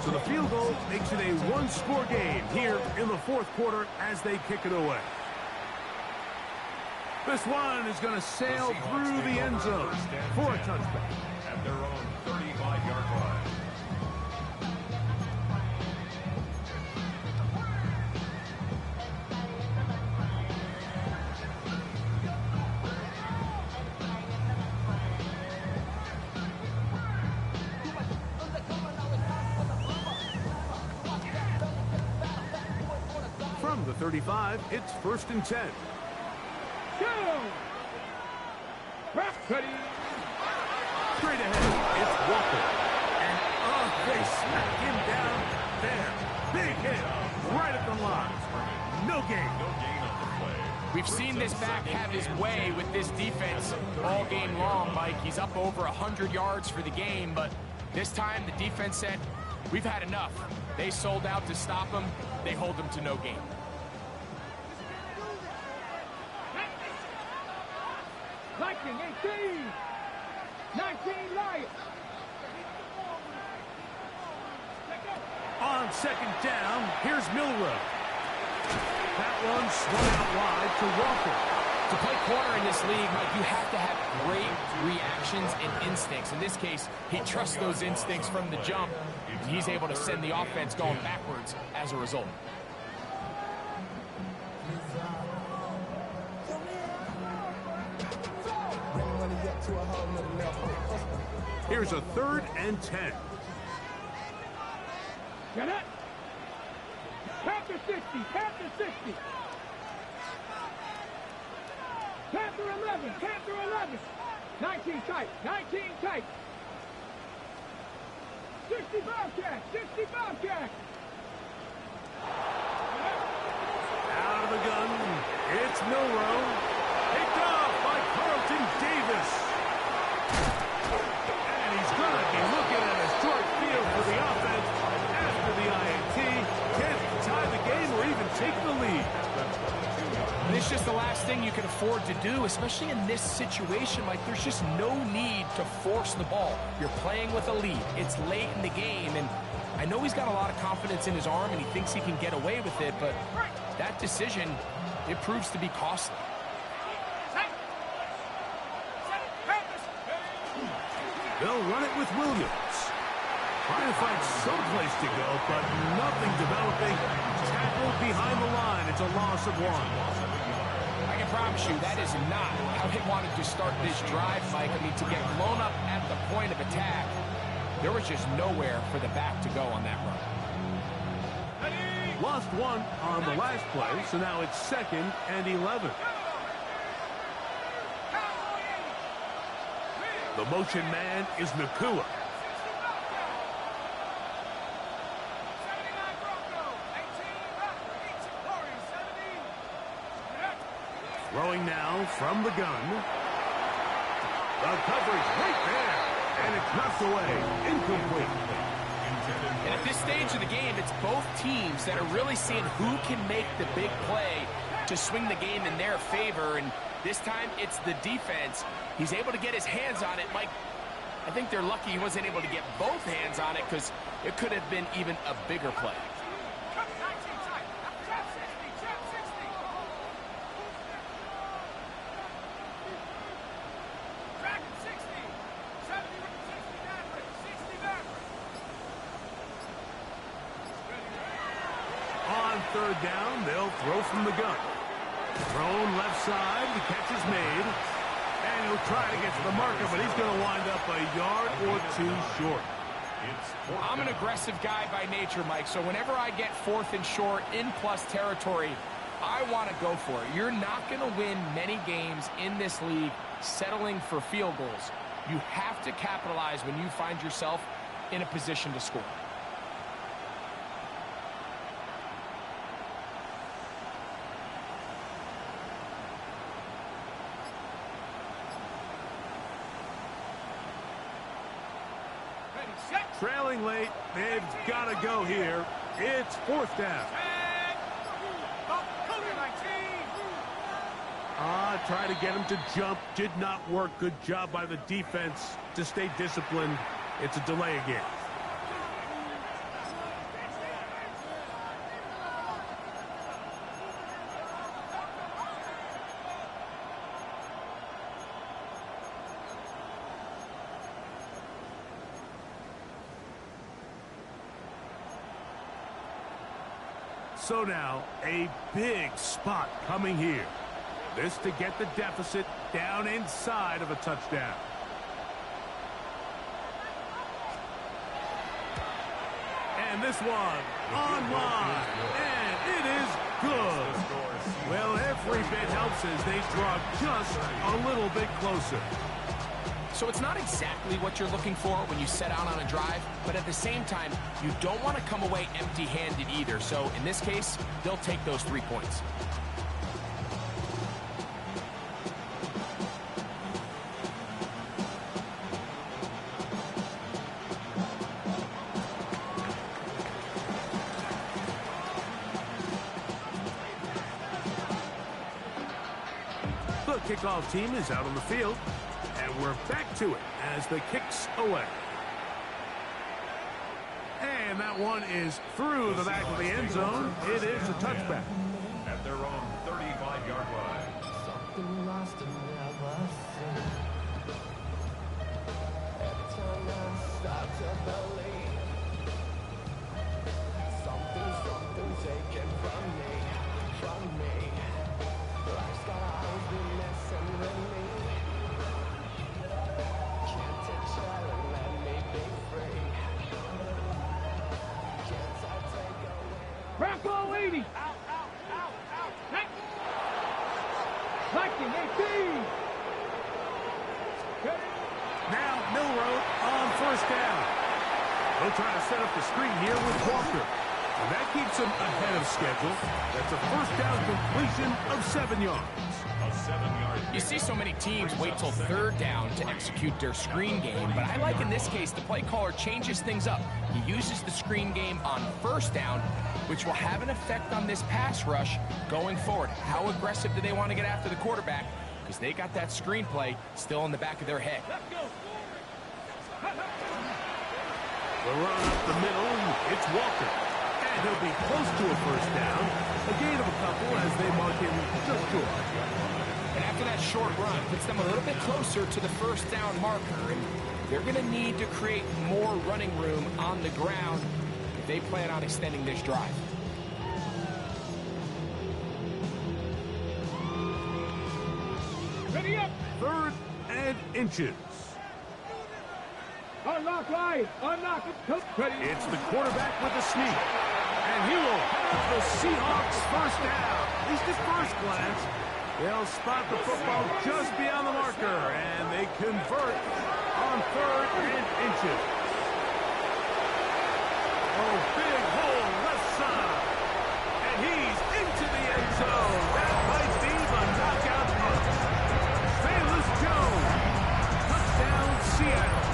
S2: So the field goal makes it a one-score game here in the fourth quarter as they kick it away. This one is going to sail through the end zone for a touchback.
S3: At their own 35-yard line.
S2: From the 35, it's 1st and 10.
S4: Go! Rock cutting.
S2: Straight ahead, it's Walker. And they smack him down there. Big hit right at the line. No gain.
S5: We've seen this back have his way with this defense all game long, Mike. He's up over 100 yards for the game, but this time the defense said, we've had enough. They sold out to stop him. They hold him to no gain.
S4: Lightning 18. 19 Lions.
S2: On second down, here's Milrow. That one swung out wide to Walker.
S5: To play corner in this league, Mike, you have to have great reactions and instincts. In this case, he trusts those instincts from the jump, and he's able to send the offense going backwards as a result.
S2: Here's a 3rd and 10.
S4: Get it? Panther 60. Panther 60. Panther 11. Panther 11. 19 tight. 19 tight. 60 Bobcat. 60 Bobcat.
S2: Out of the gun, it's Milrow. Picked off by Carlton Davis. And he's going to be looking at a short field for the offense after the INT. Can't tie the game or even take the lead.
S5: And it's just the last thing you can afford to do, especially in this situation. Like, there's just no need to force the ball. You're playing with a lead. It's late in the game, and I know he's got a lot of confidence in his arm, and he thinks he can get away with it, but that decision, it proves to be costly.
S2: They'll run it with Williams. Trying to find someplace to go, but nothing developing. Tackled behind the line. It's a loss of 1.
S5: I can can promise you that is not how they wanted to start this drive, Mike. I mean, to get blown up at the point of attack, there was just nowhere for the back to go on that run.
S2: Lost one on the last play, so now it's 2nd and 11. The motion man is Nakua. Throwing now from the gun. The coverage right there, and it's knocked away, incomplete.
S5: And at this stage of the game, it's both teams that are really seeing who can make the big play to swing the game in their favor. And this time, it's the defense. He's able to get his hands on it. Mike, I think they're lucky he wasn't able to get both hands on it because it could have been even a bigger play.
S2: Third down, they'll throw from the gun. Thrown left side, the catch is made. And he'll try to get to the marker, but he's going to wind up a yard or two short.
S5: I'm an aggressive guy by nature, Mike, so whenever I get 4th and short in plus territory, I want to go for it. You're not going to win many games in this league settling for field goals. You have to capitalize when you find yourself in a position to score.
S2: Trailing late, they've got to go here. It's 4th down. Try to get him to jump. Did not work. Good job by the defense to stay disciplined. It's a delay again. So now, a big spot coming here. This to get the deficit down inside of a touchdown. And this one online. And it is good. Well, every bit helps as they draw just a little bit closer.
S5: So it's not exactly what you're looking for when you set out on a drive, but at the same time, you don't want to come away empty-handed either. So in this case, they'll take those 3 points.
S2: The kickoff team is out on the field. And we're back to it as the kick's away. And that one is through the back of the end zone. It is a touchback.
S3: At their own 35-yard line.
S6: Something lost and never seen. Every time I start to believe something taken from me. Life's gotta always be messing with me.
S4: Bracco 80. Lightning 18.
S2: Now Milroe on 1st down. They'll try to set up the screen here with Walker. And that keeps him ahead of schedule. That's a 1st down completion of 7 yards.
S3: A 7-yard.
S5: You see so many teams wait till 3rd down to execute their screen game, but I like in this case the play caller changes things up. He uses the screen game on 1st down, which will have an effect on this pass rush going forward. How aggressive do they want to get after the quarterback? Because they got that screen play still in the back of their head.
S2: The run up the middle, it's Walker. And he'll be close to a 1st down. A gain of a couple as they mark him just short.
S5: And after that short run, puts them a little bit closer to the 1st down marker. And they're going to need to create more running room on the ground if they plan on extending this drive.
S2: 3rd and inches.
S4: Unlock line. Unlock.
S2: It's the quarterback with the sneak. And he will have the Seahawks first down. At least at first glance. They'll spot the football just beyond the marker. And they convert on 3rd and inches. Oh, big hole left side. And he's into the end zone. That might be the knockout punch. Bayless Jones. Touchdown, Seattle.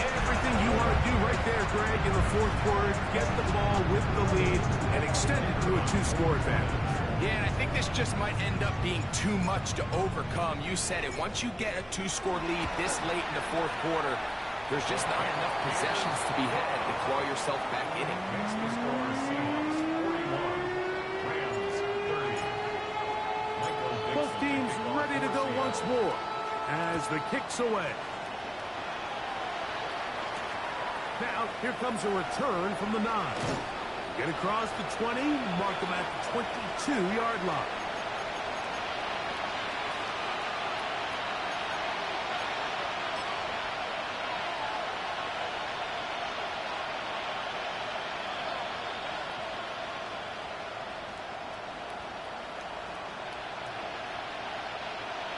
S2: Everything you want to do right there, Greg, in the 4th quarter, get the ball with the lead and extend it to a 2-score advantage.
S5: Yeah, and I think this just might end up being too much to overcome. You said it. Once you get a 2-score lead this late in the 4th quarter, there's just not enough possessions to be had to claw yourself back in it.
S3: Next to score, Seahawks 41, Rams 30.
S2: Both teams ready to go once more as the kick's away. Now, here comes a return from the 9. Get across the 20, mark them at the 22-yard line.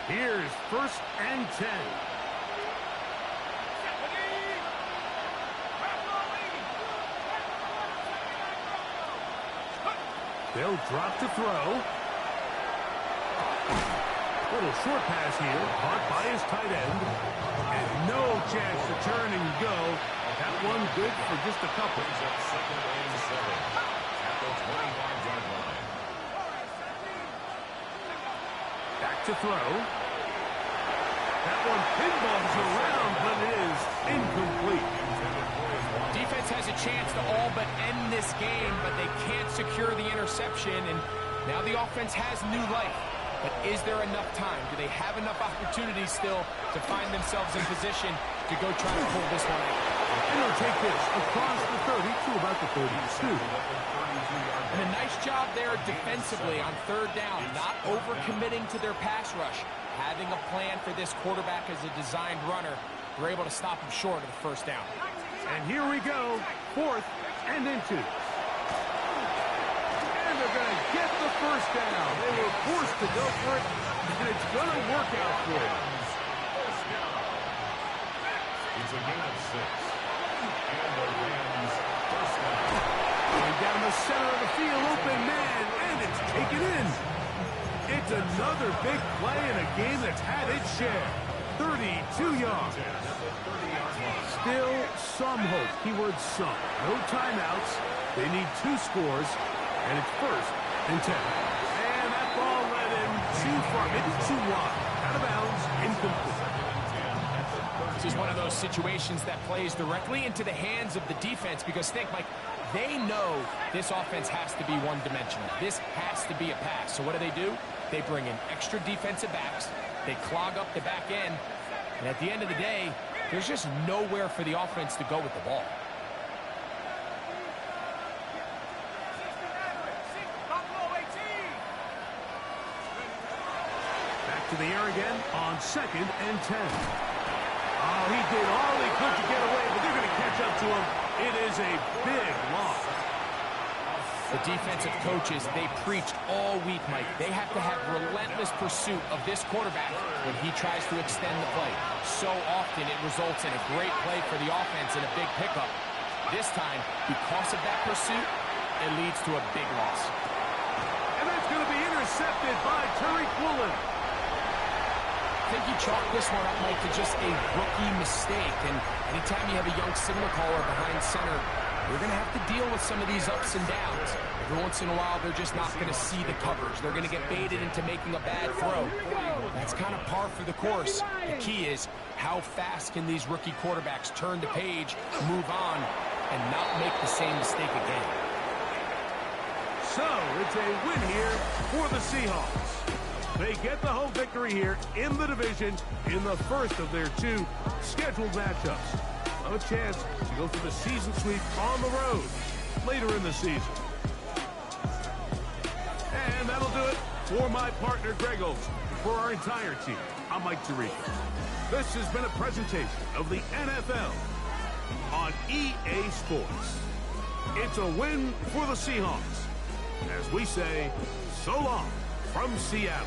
S2: Here's 1st and 10. They'll drop to throw. Little short pass here, caught by his tight end. And no chance to turn and go. That one good for just a couple.
S3: Brings up 2nd and 7 at the 25-yard line.
S2: Back to throw. That one pinballs around, but it is incomplete.
S5: Defense has a chance to all but end this game, but they can't secure the interception, and now the offense has new life. But is there enough time? Do they have enough opportunities still to find themselves in position to go try to pull this one out?
S2: And they'll take this across the 30 to about the 32.
S5: And a nice job there defensively on 3rd down, not overcommitting to their pass rush. Having a plan for this quarterback as a designed runner, they're able to stop him short of the 1st down.
S2: And here we go, 4th and inches. And they're going to get the 1st down. They were forced to go for it, and it's going to work out for them.
S3: It's a gain of 6. And the Rams first down.
S2: Going down the center of the field, open man, and it's taken in. It's another big play in a game that's had its share. 32 yards. Still some hope. Keyword some. No timeouts. They need 2 scores, and it's 1st and 10. And that ball led him too far, maybe too wide. Out of bounds, incomplete.
S5: This is one of those situations that plays directly into the hands of the defense because think, Mike, they know this offense has to be one-dimensional. This has to be a pass. So what do? They bring in extra defensive backs. They clog up the back end. And at the end of the day, there's just nowhere for the offense to go with the ball.
S2: Back to the air again on 2nd and 10. Oh, he did all he could to get away, but they're going to catch up to him. It is a big loss.
S5: The defensive coaches, they preached all week, Mike. They have to have relentless pursuit of this quarterback when he tries to extend the play. So often it results in a great play for the offense and a big pickup. This time, because of that pursuit, it leads to a big loss.
S2: And that's going to be intercepted by Tariq Woolen.
S5: I think you chalk this one up, Mike, to just a rookie mistake. And anytime you have a young signal caller behind center, you're going to have to deal with some of these ups and downs. Every once in a while, they're just not going to see the coverage. They're going to get baited into making a bad throw. That's kind of par for the course. The key is how fast can these rookie quarterbacks turn the page, move on, and not make the same mistake again.
S2: So, it's a win here for the Seahawks. They get the home victory here in the division in the first of their 2 scheduled matchups. A chance to go for the season sweep on the road later in the season. And that'll do it For my partner, Greg Olson, for our entire team, I'm Mike Tirico. This has been a presentation of the NFL on EA Sports. It's a win for the Seahawks. As we say, so long from Seattle.